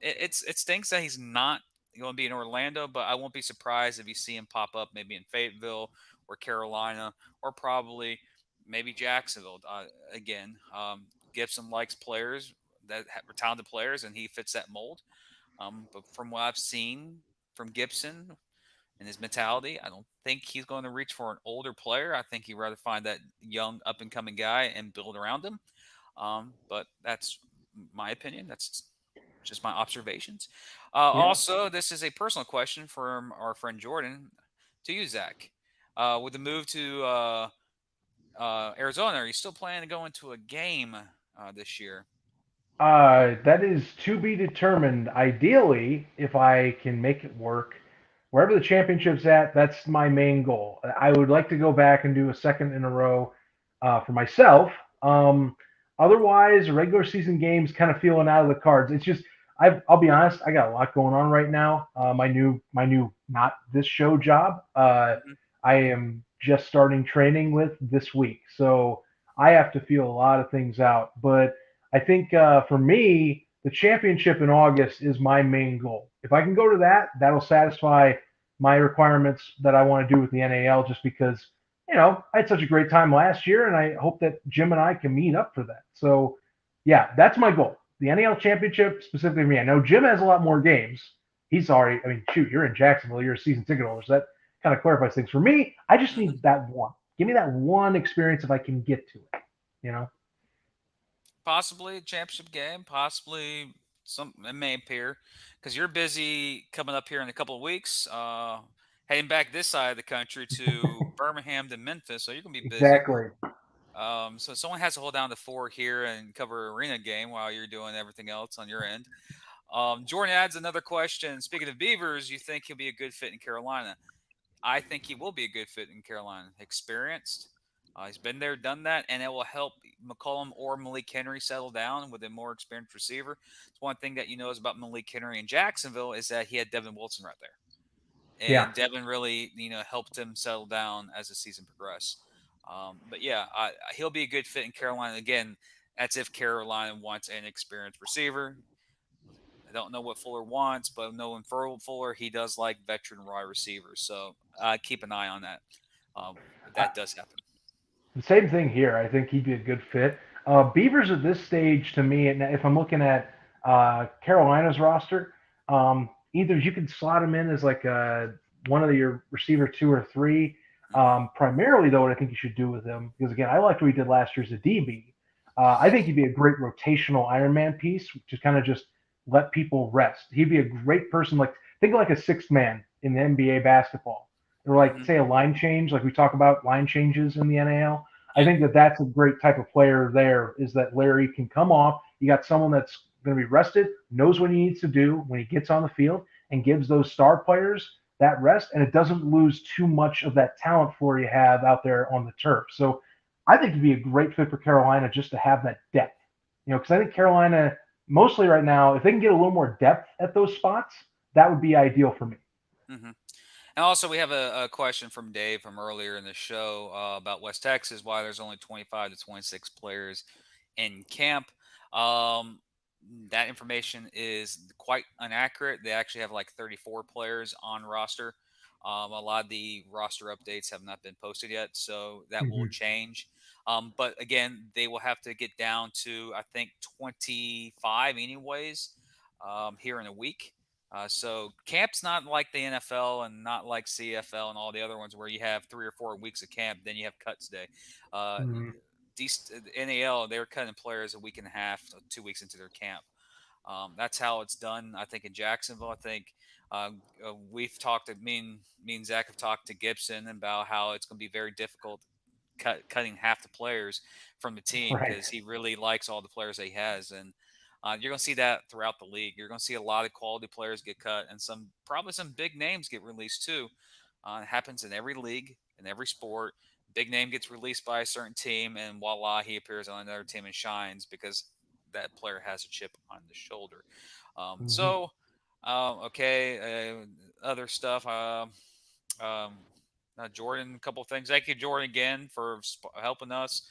It stinks that he's not going to be in Orlando, but I won't be surprised if you see him pop up maybe in Fayetteville or Carolina or probably maybe Jacksonville again. Gibson likes players that are talented players, and he fits that mold. But from what I've seen from Gibson and his mentality, I don't think he's going to reach for an older player. I think he'd rather find that young up-and-coming guy and build around him. But that's my opinion. That's just my observations. Also, this is a personal question from our friend Jordan to you, Zach. With the move to Arizona, are you still planning to go into a game this year? That is to be determined. Ideally, if I can make it work, wherever the championship's at, that's my main goal. I would like to go back and do a second in a row for myself. Otherwise, regular season games kind of feeling out of the cards. It's just I'll be honest, I got a lot going on right now. My new not this show job. I am just starting training with this week, so I have to feel a lot of things out. But I think for me, the championship in August is my main goal. If I can go to that, that'll satisfy my requirements that I want to do with the NAL. Just because I had such a great time last year, and I hope that Jim and I can meet up for that. So yeah, that's my goal. The NAL championship specifically for me. I know Jim has a lot more games. He's already. I mean, shoot, you're in Jacksonville. You're a season ticket holder, so that kind of clarifies things. For me, I just need that one. Give me that one experience if I can get to it. Possibly a championship game. Possibly it may appear because you're busy coming up here in a couple of weeks. Heading back this side of the country to Birmingham to Memphis, so you're gonna be busy. Exactly. So someone has to hold down the fort here and cover arena game while you're doing everything else on your end. Jordan adds another question. Speaking of Beavers, you think he'll be a good fit in Carolina? I think he will be a good fit in Carolina. Experienced. He's been there, done that, and it will help McCollum or Malik Henry settle down with a more experienced receiver. It's one thing that you know is about Malik Henry in Jacksonville is that he had Devin Wilson right there. And Devin really, helped him settle down as the season progressed. But yeah, he'll be a good fit in Carolina. Again, that's if Carolina wants an experienced receiver. I don't know what Fuller wants, but knowing Fuller, he does like veteran wide receivers. So keep an eye on that. That does happen. The same thing here. I think he'd be a good fit. Beavers at this stage, to me, and if I'm looking at Carolina's roster, either you can slot him in as like one of your receiver 2 or 3. Primarily, though, what I think you should do with him, because again, I liked what he did last year as a DB. I think he'd be a great rotational Ironman piece, to kind of just let people rest. He'd be a great person, think of like a sixth man in the NBA basketball, or say a line change, like we talk about line changes in the NAL. I think that's a great type of player. There is that Larry can come off. You got someone that's going to be rested, knows what he needs to do when he gets on the field, and gives those star players that rest, and it doesn't lose too much of that talent floor you have out there on the turf. So I think it'd be a great fit for Carolina just to have that depth. Because I think Carolina, mostly right now, if they can get a little more depth at those spots, that would be ideal for me. Hmm. And also, we have a question from Dave from earlier in the show about West Texas, why there's only 25 to 26 players in camp. Um, that information is quite inaccurate. They actually have like 34 players on roster. A lot of the roster updates have not been posted yet, so that will Hmm. change. But again, they will have to get down to, I think, 25 anyways here in a week. So camp's not like the NFL and not like CFL and all the other ones where you have 3 or 4 weeks of camp, then you have cuts day. Uh, Hmm. NAL, they're cutting players a week and a half, 2 weeks into their camp. That's how it's done. I think in Jacksonville, I think we've talked. Me and Zach have talked to Gibson about how it's going to be very difficult cutting half the players from the team Right. because he really likes all the players that he has, and you're going to see that throughout the league. You're going to see a lot of quality players get cut, and probably some big names get released too. It happens in every league, in every sport. Big name gets released by a certain team, and voila, he appears on another team and shines because that player has a chip on the shoulder. Hmm. Okay, other stuff. Um, Jordan, a couple of things. Thank you, Jordan, again for helping us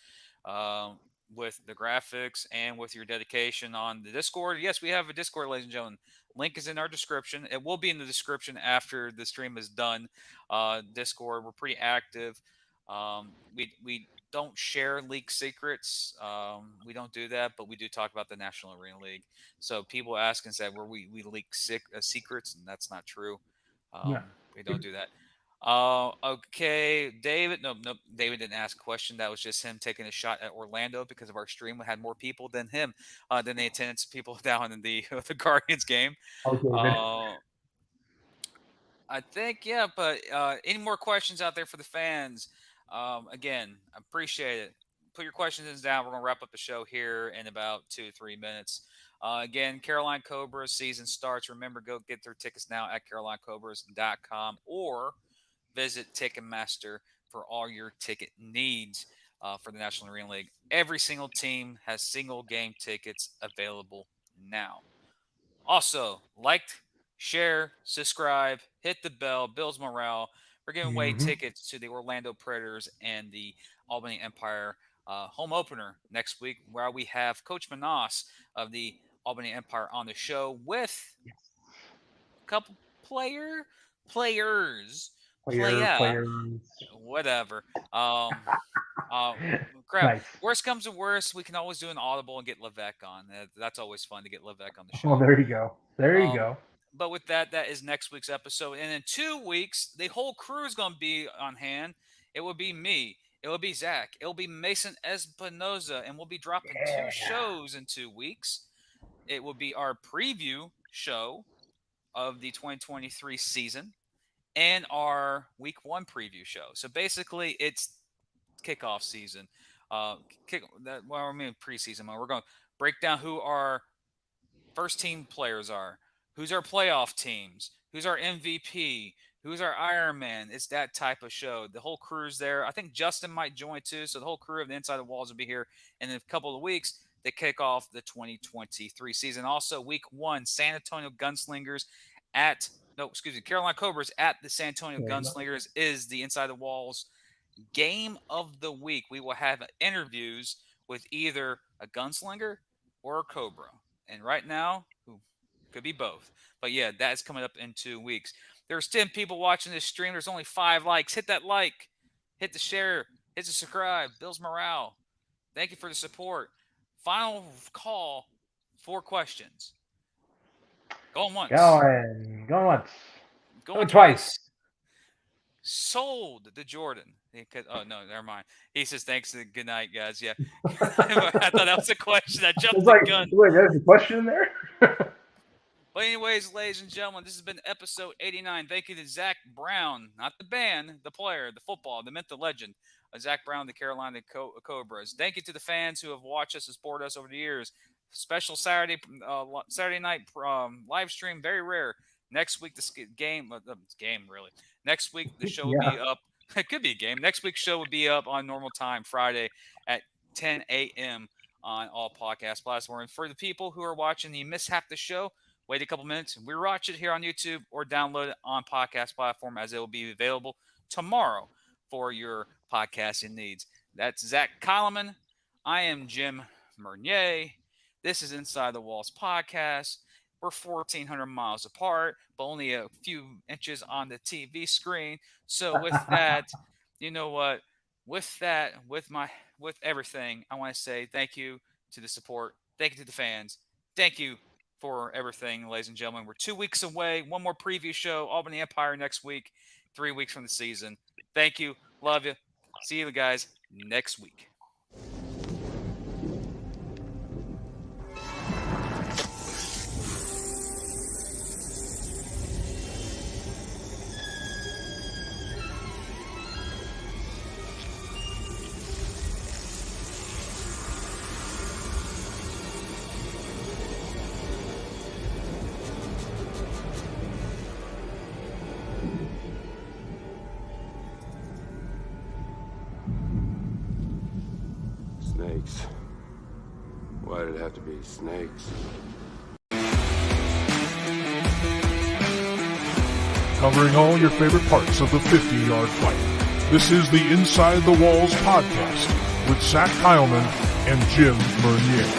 um, with the graphics and with your dedication on the Discord. Yes, we have a Discord, ladies and gentlemen. Link is in our description. It will be in the description after the stream is done. Discord, we're pretty active. We don't share league secrets. We don't do that, but we do talk about the National Arena League. So people ask and say where we leak secrets, and that's not true. Yeah. We don't do that. Okay, David. No, no, David didn't ask a question. That was just him taking a shot at Orlando because of our stream. We had more people than him, than the attendance people down in the the Guardians game. Oh, David. Uh, I think, yeah, but any more questions out there for the fans? Again, I appreciate it. Put your questions down. We're going to wrap up the show here in about 2 to 3 minutes. Again, Carolina Cobras season starts. Remember, go get their tickets now at carolinacobras.com or visit Ticketmaster for all your ticket needs for the National Arena League. Every single team has single game tickets available now. Also, like, share, subscribe, hit the bell, builds morale. We're giving away Hmm. tickets to the Orlando Predators and the Albany Empire home opener next week, where we have Coach Manas of the Albany Empire on the show with a couple players, playa, Players. whatever. Um, uh, Crap. Nice. Worst comes to worst, we can always do an audible and get Levesque on. That's always fun to get Levesque on the Oh, show. there you go. There you Um, go. but with that, that is next week's episode. And in 2 weeks, the whole crew is going to be on hand. It will be me. It will be Zach. It will be Mason Espinoza. And we'll be dropping two Yeah. shows in 2 weeks. It will be our preview show of the 2023 season and our week one preview show. So basically, it's kickoff season. I mean preseason. We're going to break down who our first team players are, who's our playoff teams, who's our MVP, who's our Iron Man. It's that type of show. The whole crew's there. I think Justin might join too. So the whole crew of the Inside the Walls will be here in a couple of weeks. They kick off the 2023 season. Also, week one, San Antonio Gunslingers at no, excuse me, Carolina Cobras at the San Antonio There you go. Gunslingers is the Inside the Walls game of the week. We will have interviews with either a gunslinger or a cobra. And right now, who could be both. But yeah, that's coming up in 2 weeks. There's 10 people watching this stream. There's only 5 likes. Hit that like, hit the share, hit the subscribe. Builds morale. Thank you for the support. Final call for questions. Going once. Going once. Going Going twice. twice. Sold to Jordan. Oh no, never mind. He says thanks and good night, guys. Yeah, I thought that was a question. I jumped It's the like, gun. wait, there's a question in there? But anyways, ladies and gentlemen, this has been episode 89. Thank you to Zach Brown, not the band, the player, the football, the myth, the legend, Zach Brown, the Carolina Cobras. Thank you to the fans who have watched us and supported us over the years. Special Saturday night live stream, very rare. Next week the game really. Next week the show will Yeah. be up. It could be a game. Next week's show will be up on normal time, Friday at 10 a.m. on all podcast platforms. For the people who are watching the mishap the show, wait a couple minutes. We watch it here on YouTube or download it on podcast platform as it will be available tomorrow for your podcasting needs. That's Zach Kyleman. I am Jim Mernier. This is Inside the Walls podcast. We're 1,400 miles apart, but only a few inches on the TV screen. So with that, you know what? With that, with everything, I want to say thank you to the support. Thank you to the fans. Thank you for everything, ladies and gentlemen. We're 2 weeks away. One more preview show, Albany Empire next week. 3 weeks from the season. Thank you. Love you. See you guys next week. Snakes. Why did it have to be snakes? Covering all your favorite parts of the 50-yard fight. This is the Inside the Walls podcast with Zach Kyleman and Jim Mernier.